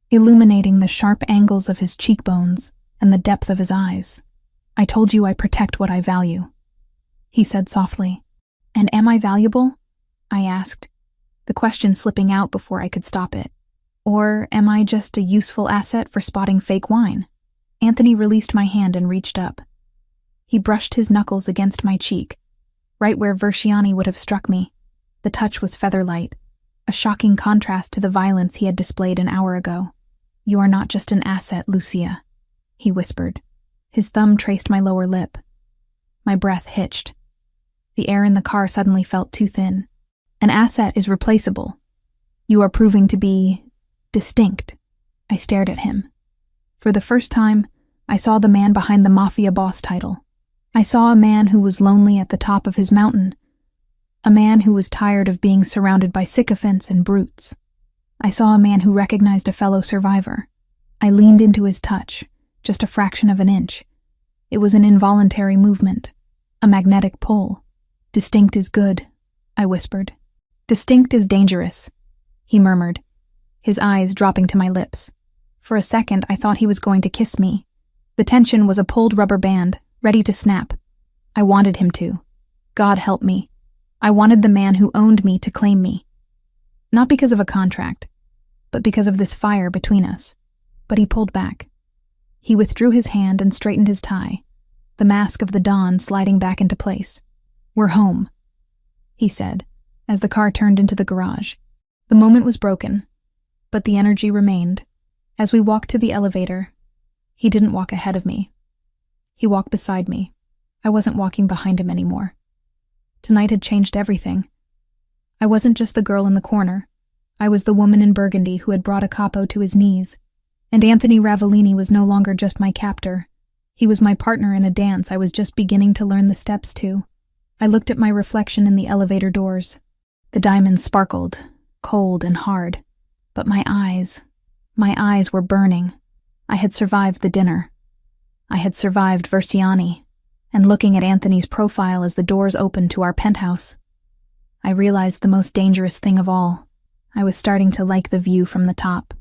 illuminating the sharp angles of his cheekbones and the depth of his eyes. "I told you I protect what I value," he said softly. "And am I valuable?" I asked, the question slipping out before I could stop it. "Or am I just a useful asset for spotting fake wine?" Anthony released my hand and reached up. He brushed his knuckles against my cheek, right where Verciani would have struck me. The touch was feather-light, a shocking contrast to the violence he had displayed an hour ago. "You are not just an asset, Lucia," he whispered. His thumb traced my lower lip. My breath hitched. The air in the car suddenly felt too thin. "An asset is replaceable. You are proving to be distinct." I stared at him. For the first time, I saw the man behind the Mafia boss title. I saw a man who was lonely at the top of his mountain. A man who was tired of being surrounded by sycophants and brutes. I saw a man who recognized a fellow survivor. I leaned into his touch, just a fraction of an inch. It was an involuntary movement, a magnetic pull. "Distinct is good," I whispered. "Distinct is dangerous," he murmured, his eyes dropping to my lips. For a second, I thought he was going to kiss me. The tension was a pulled rubber band, ready to snap. I wanted him to. God help me. I wanted the man who owned me to claim me. Not because of a contract, but because of this fire between us. But he pulled back. He withdrew his hand and straightened his tie, the mask of the Don sliding back into place. "We're home," he said, as the car turned into the garage. The moment was broken, but the energy remained. As we walked to the elevator, he didn't walk ahead of me. He walked beside me. I wasn't walking behind him anymore. Tonight had changed everything. I wasn't just the girl in the corner. I was the woman in burgundy who had brought a capo to his knees. And Anthony Ravellini was no longer just my captor. He was my partner in a dance I was just beginning to learn the steps to. I looked at my reflection in the elevator doors. The diamonds sparkled, cold and hard. But my eyes were burning. I had survived the dinner. I had survived Versiani, and looking at Anthony's profile as the doors opened to our penthouse, I realized the most dangerous thing of all. I was starting to like the view from the top,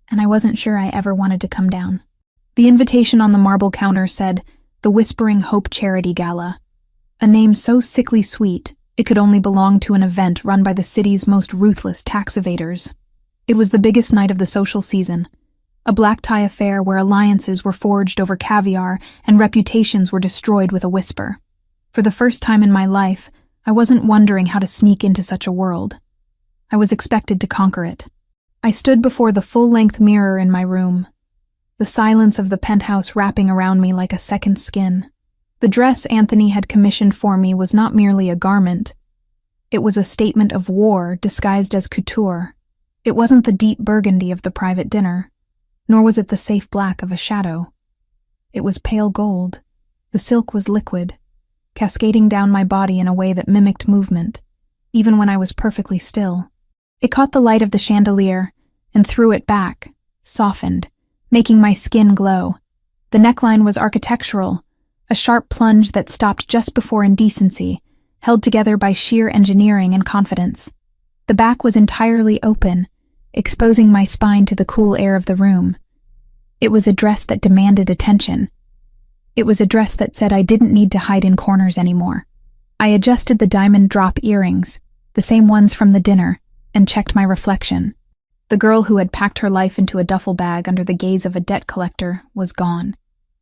and I wasn't sure I ever wanted to come down. The invitation on the marble counter said, "The Whispering Hope Charity Gala," a name so sickly sweet it could only belong to an event run by the city's most ruthless tax evaders. It was the biggest night of the social season, a black tie affair where alliances were forged over caviar and reputations were destroyed with a whisper. For the first time in my life, I wasn't wondering how to sneak into such a world. I was expected to conquer it. I stood before the full-length mirror in my room, the silence of the penthouse wrapping around me like a second skin. The dress Anthony had commissioned for me was not merely a garment. It was a statement of war disguised as couture. It wasn't the deep burgundy of the private dinner, nor was it the safe black of a shadow. It was pale gold. The silk was liquid, cascading down my body in a way that mimicked movement, even when I was perfectly still. It caught the light of the chandelier and threw it back, softened, making my skin glow. The neckline was architectural, a sharp plunge that stopped just before indecency, held together by sheer engineering and confidence. The back was entirely open, exposing my spine to the cool air of the room. It was a dress that demanded attention. It was a dress that said I didn't need to hide in corners anymore. I adjusted the diamond drop earrings, the same ones from the dinner, and checked my reflection. The girl who had packed her life into a duffel bag under the gaze of a debt collector was gone.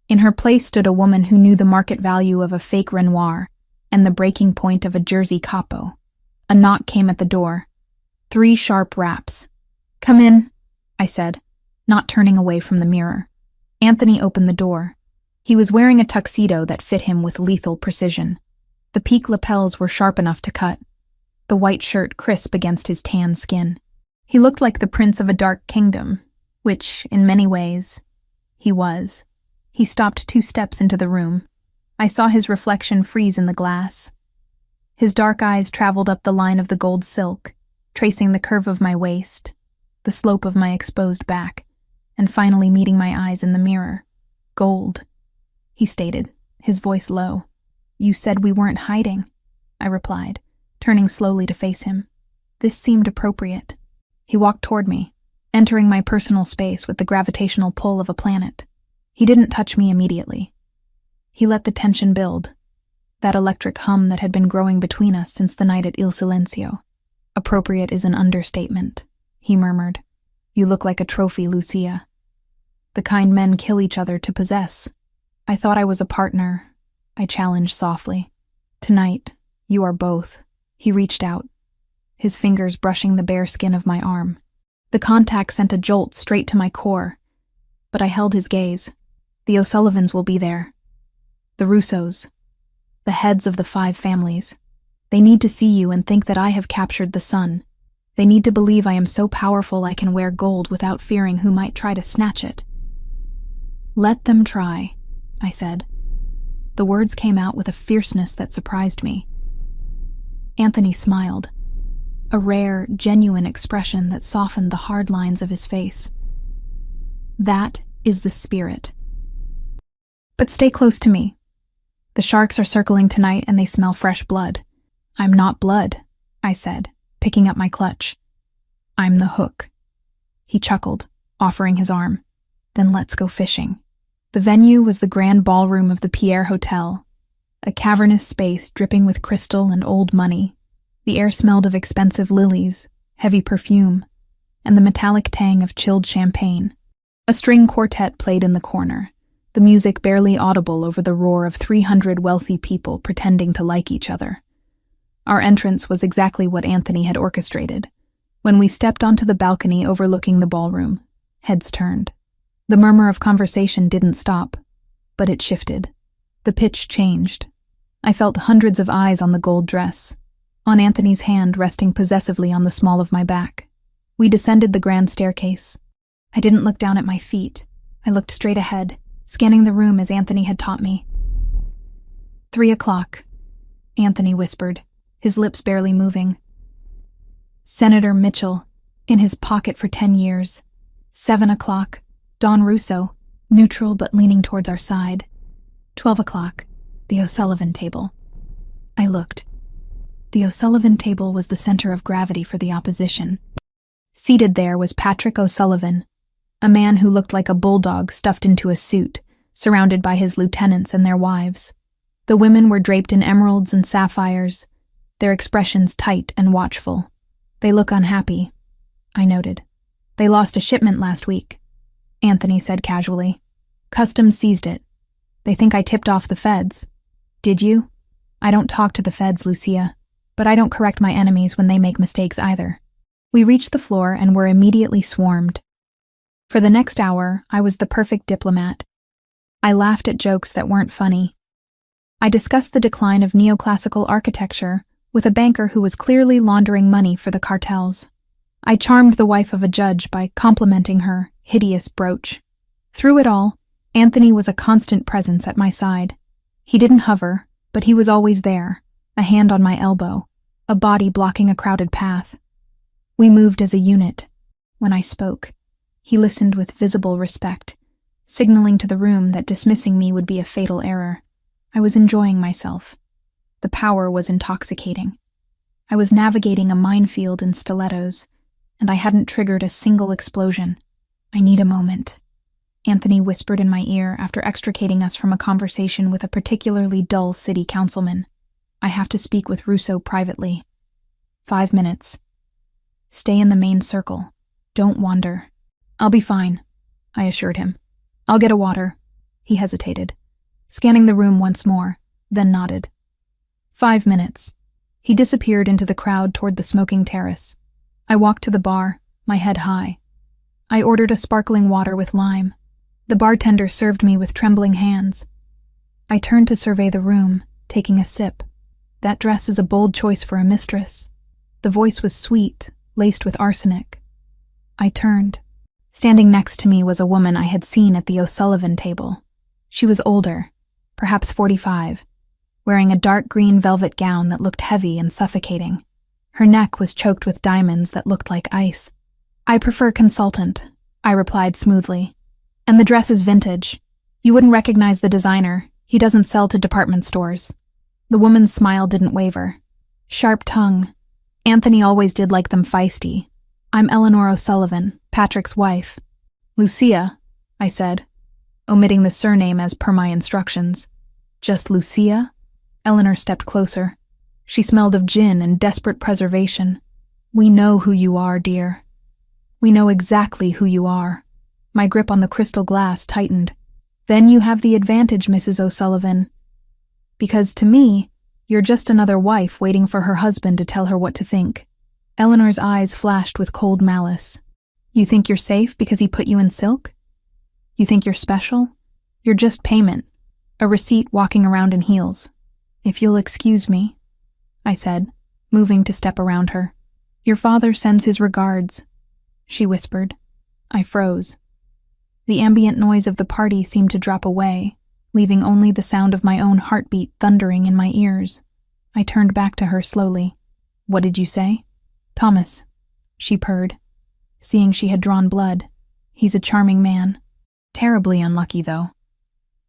In her place stood a woman who knew the market value of a fake Renoir and the breaking point of a Jersey capo. A knock came at the door. 3 sharp raps. "Come in," I said, not turning away from the mirror. Anthony opened the door. He was wearing a tuxedo that fit him with lethal precision. The peak lapels were sharp enough to cut, the white shirt crisp against his tan skin. He looked like the prince of a dark kingdom, which, in many ways, he was. He stopped 2 steps into the room. I saw his reflection freeze in the glass. His dark eyes traveled up the line of the gold silk, tracing the curve of my waist, the slope of my exposed back, and finally meeting my eyes in the mirror. "Gold," he stated, his voice low. "You said we weren't hiding," I replied, turning slowly to face him. This seemed appropriate. He walked toward me, entering my personal space with the gravitational pull of a planet. He didn't touch me immediately. He let the tension build, that electric hum that had been growing between us since the night at Il Silencio. "Appropriate is an understatement," he murmured. "You look like a trophy, Lucia. The kind men kill each other to possess." "I thought I was a partner," I challenged softly. "Tonight, you are both." He reached out, his fingers brushing the bare skin of my arm. The contact sent a jolt straight to my core, but I held his gaze. "The O'Sullivans will be there. The Russos. The heads of the 5 families. They need to see you and think that I have captured the sun. They need to believe I am so powerful I can wear gold without fearing who might try to snatch it." "Let them try," I said. The words came out with a fierceness that surprised me. Anthony smiled, a rare, genuine expression that softened the hard lines of his face. "That is the spirit. But stay close to me. The sharks are circling tonight and they smell fresh blood." "I'm not blood," I said, picking up my clutch. "I'm the hook." He chuckled, offering his arm. "Then let's go fishing." The venue was the grand ballroom of the Pierre Hotel, a cavernous space dripping with crystal and old money. The air smelled of expensive lilies, heavy perfume, and the metallic tang of chilled champagne. A string quartet played in the corner, the music barely audible over the roar of 300 wealthy people pretending to like each other. Our entrance was exactly what Anthony had orchestrated. When we stepped onto the balcony overlooking the ballroom, heads turned. The murmur of conversation didn't stop, but it shifted. The pitch changed. I felt hundreds of eyes on the gold dress, on Anthony's hand resting possessively on the small of my back. We descended the grand staircase. I didn't look down at my feet. I looked straight ahead, scanning the room as Anthony had taught me. 3 o'clock, Anthony whispered, his lips barely moving. Senator Mitchell, in his pocket for 10 years. 7 o'clock, Don Russo, neutral but leaning towards our side. 12 o'clock, the O'Sullivan table. I looked. The O'Sullivan table was the center of gravity for the opposition. Seated there was Patrick O'Sullivan, a man who looked like a bulldog stuffed into a suit, surrounded by his lieutenants and their wives. The women were draped in emeralds and sapphires, their expressions tight and watchful. They look unhappy, I noted. They lost a shipment last week, Anthony said casually. Customs seized it. They think I tipped off the feds. Did you? I don't talk to the feds, Lucia, but I don't correct my enemies when they make mistakes either. We reached the floor and were immediately swarmed. For the next hour, I was the perfect diplomat. I laughed at jokes that weren't funny. I discussed the decline of neoclassical architecture with a banker who was clearly laundering money for the cartels. I charmed the wife of a judge by complimenting her hideous brooch. Through it all, Anthony was a constant presence at my side. He didn't hover, but he was always there, a hand on my elbow, a body blocking a crowded path. We moved as a unit. When I spoke, he listened with visible respect, signaling to the room that dismissing me would be a fatal error. I was enjoying myself. The power was intoxicating. I was navigating a minefield in stilettos, and I hadn't triggered a single explosion. I need a moment, Anthony whispered in my ear after extricating us from a conversation with a particularly dull city councilman. I have to speak with Russo privately. 5 minutes. Stay in the main circle. Don't wander. I'll be fine, I assured him. I'll get a water. He hesitated, scanning the room once more, then nodded. 5 minutes. He disappeared into the crowd toward the smoking terrace. I walked to the bar, my head high. I ordered a sparkling water with lime. The bartender served me with trembling hands. I turned to survey the room, taking a sip. That dress is a bold choice for a mistress. The voice was sweet, laced with arsenic. I turned. Standing next to me was a woman I had seen at the O'Sullivan table. She was older, perhaps 45, wearing a dark green velvet gown that looked heavy and suffocating. Her neck was choked with diamonds that looked like ice. I prefer consultant, I replied smoothly. And the dress is vintage. You wouldn't recognize the designer. He doesn't sell to department stores. The woman's smile didn't waver. Sharp tongue. Anthony always did like them feisty. I'm Eleanor O'Sullivan, Patrick's wife. Lucia, I said, omitting the surname as per my instructions. Just Lucia? Eleanor stepped closer. She smelled of gin and desperate preservation. We know who you are, dear. We know exactly who you are. My grip on the crystal glass tightened. Then you have the advantage, Mrs. O'Sullivan. Because to me, you're just another wife waiting for her husband to tell her what to think. Eleanor's eyes flashed with cold malice. You think you're safe because he put you in silk? You think you're special? You're just payment, a receipt walking around in heels. If you'll excuse me, I said, moving to step around her. Your father sends his regards, she whispered. I froze. The ambient noise of the party seemed to drop away, leaving only the sound of my own heartbeat thundering in my ears. I turned back to her slowly. What did you say? Thomas, she purred, seeing she had drawn blood. He's a charming man. Terribly unlucky, though.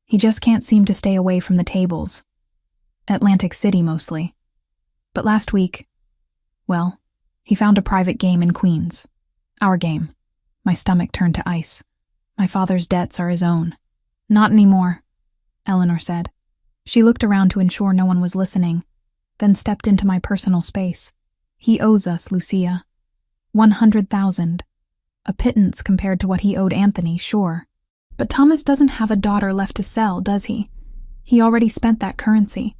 He just can't seem to stay away from the tables. Atlantic City, mostly. But last week, well, he found a private game in Queens. Our game. My stomach turned to ice. My father's debts are his own. Not anymore, Eleanor said. She looked around to ensure no one was listening, then stepped into my personal space. He owes us, Lucia. 100,000. A pittance compared to what he owed Anthony, sure. But Thomas doesn't have a daughter left to sell, does he? He already spent that currency.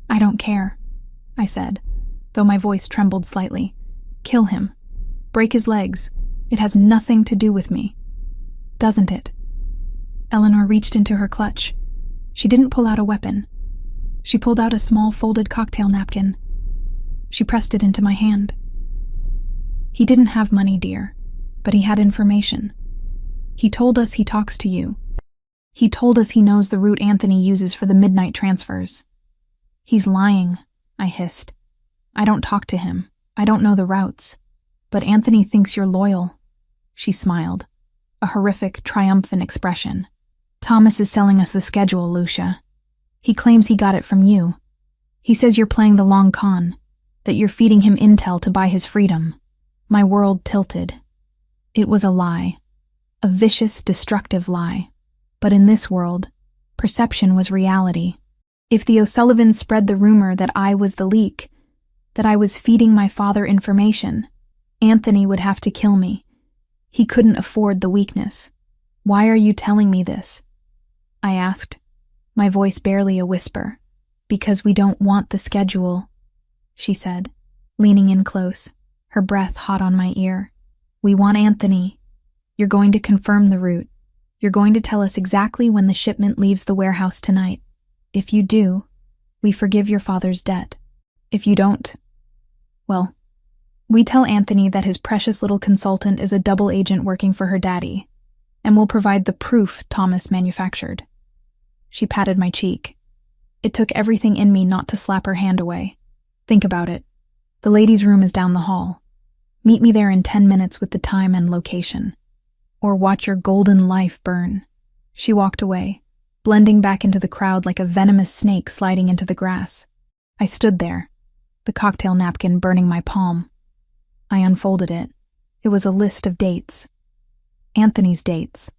I don't care, I said, though my voice trembled slightly. Kill him. Break his legs. It has nothing to do with me. Doesn't it? Eleanor reached into her clutch. She didn't pull out a weapon. She pulled out a small folded cocktail napkin. She pressed it into my hand. He didn't have money, dear, but he had information. He told us he talks to you. He told us he knows the route Anthony uses for the midnight transfers. He's lying, I hissed. I don't talk to him. I don't know the routes. But Anthony thinks you're loyal. She smiled, a horrific, triumphant expression. Thomas is selling us the schedule, Lucia. He claims he got it from you. He says you're playing the long con, that you're feeding him intel to buy his freedom. My world tilted. It was a lie. A vicious, destructive lie. But in this world, perception was reality. If the O'Sullivans spread the rumor that I was the leak, that I was feeding my father information, Anthony would have to kill me. He couldn't afford the weakness. Why are you telling me this? I asked, my voice barely a whisper. Because we don't want the schedule, she said, leaning in close, her breath hot on my ear. We want Anthony. You're going to confirm the route. You're going to tell us exactly when the shipment leaves the warehouse tonight. If you do, we forgive your father's debt. If you don't, well, we tell Anthony that his precious little consultant is a double agent working for her daddy, and we'll provide the proof Thomas manufactured. She patted my cheek. It took everything in me not to slap her hand away. Think about it. The ladies' room is down the hall. Meet me there in 10 minutes with the time and location. Or watch your golden life burn. She walked away, blending back into the crowd like a venomous snake sliding into the grass. I stood there, the cocktail napkin burning my palm. I unfolded it. It was a list of dates. Anthony's dates.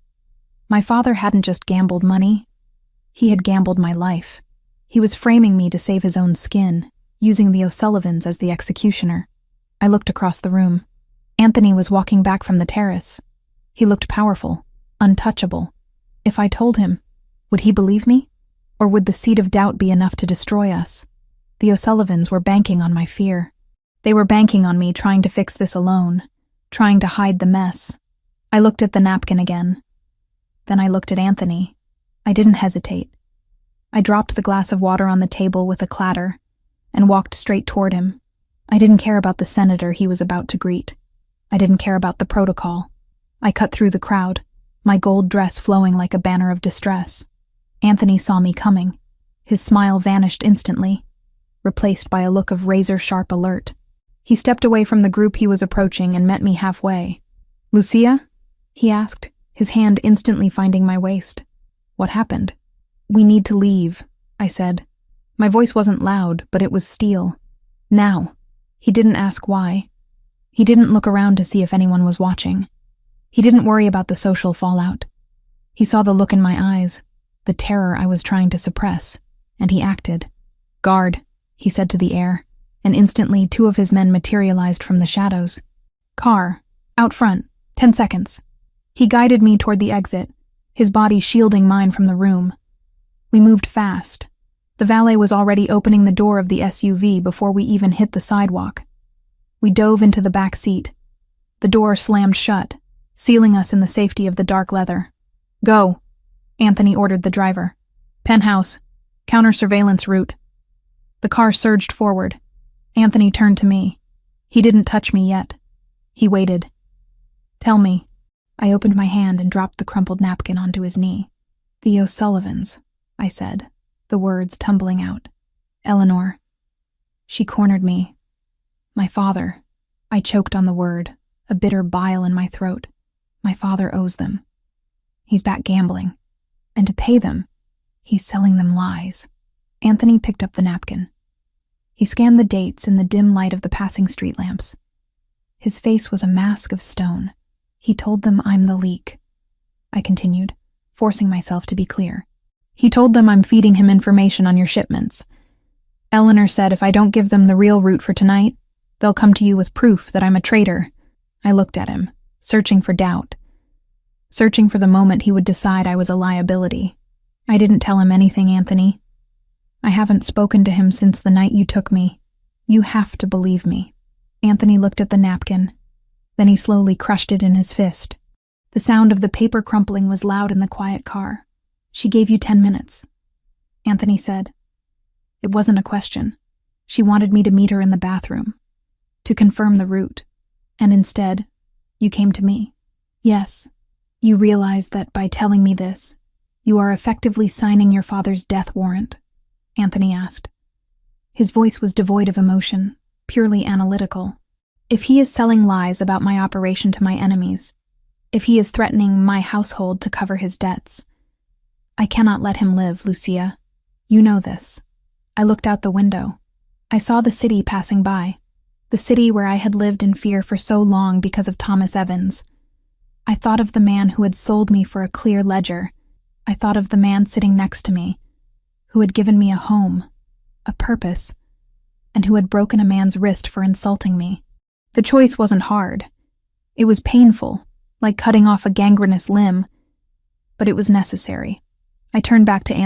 My father hadn't just gambled money. He had gambled my life. He was framing me to save his own skin, using the O'Sullivans as the executioner. I looked across the room. Anthony was walking back from the terrace. He looked powerful, untouchable. If I told him, would he believe me? Or would the seed of doubt be enough to destroy us? The O'Sullivans were banking on my fear. They were banking on me trying to fix this alone, trying to hide the mess. I looked at the napkin again. Then I looked at Anthony. I didn't hesitate. I dropped the glass of water on the table with a clatter and walked straight toward him. I didn't care about the senator he was about to greet. I didn't care about the protocol. I cut through the crowd, my gold dress flowing like a banner of distress. Anthony saw me coming. His smile vanished instantly, replaced by a look of razor-sharp alert. He stepped away from the group he was approaching and met me halfway. "Lucia?" he asked, his hand instantly finding my waist. "What happened?" "We need to leave," I said. My voice wasn't loud, but it was steel. "Now." He didn't ask why. He didn't look around to see if anyone was watching. He didn't worry about the social fallout. He saw the look in my eyes, the terror I was trying to suppress, and he acted. "Guard," he said to the air, and instantly 2 of his men materialized from the shadows. "Car, out front, 10 seconds. He guided me toward the exit, his body shielding mine from the room. We moved fast. The valet was already opening the door of the SUV before we even hit the sidewalk. We dove into the back seat. The door slammed shut, sealing us in the safety of the dark leather. "Go," Anthony ordered the driver. "Penthouse, counter-surveillance route." The car surged forward. Anthony turned to me. He didn't touch me yet. He waited. "Tell me." I opened my hand and dropped the crumpled napkin onto his knee. "The O'Sullivans," I said, the words tumbling out. "Eleanor." She cornered me. "My father." I choked on the word, a bitter bile in my throat. "My father owes them. He's back gambling. And to pay them, he's selling them lies." Anthony picked up the napkin. He scanned the dates in the dim light of the passing street lamps. His face was a mask of stone. "He told them I'm the leak," I continued, forcing myself to be clear. "He told them I'm feeding him information on your shipments. Eleanor said if I don't give them the real route for tonight, they'll come to you with proof that I'm a traitor." I looked at him, searching for doubt, searching for the moment he would decide I was a liability. "I didn't tell him anything, Anthony. I haven't spoken to him since the night you took me." You have to believe me. Anthony looked at the napkin. Then he slowly crushed it in his fist. The sound of the paper crumpling was loud in the quiet car. She gave you 10 minutes, Anthony said. It wasn't a question. She wanted me to meet her in the bathroom, to confirm the route. And instead, you came to me. Yes, you realize that by telling me this, you are effectively signing your father's death warrant, Anthony asked. His voice was devoid of emotion, purely analytical. If he is selling lies about my operation to my enemies, if he is threatening my household to cover his debts, I cannot let him live, Lucia. You know this. I looked out the window. I saw the city passing by, the city where I had lived in fear for so long because of Thomas Evans. I thought of the man who had sold me for a clear ledger. I thought of the man sitting next to me, who had given me a home, a purpose, and who had broken a man's wrist for insulting me. The choice wasn't hard. It was painful, like cutting off a gangrenous limb, but it was necessary. I turned back to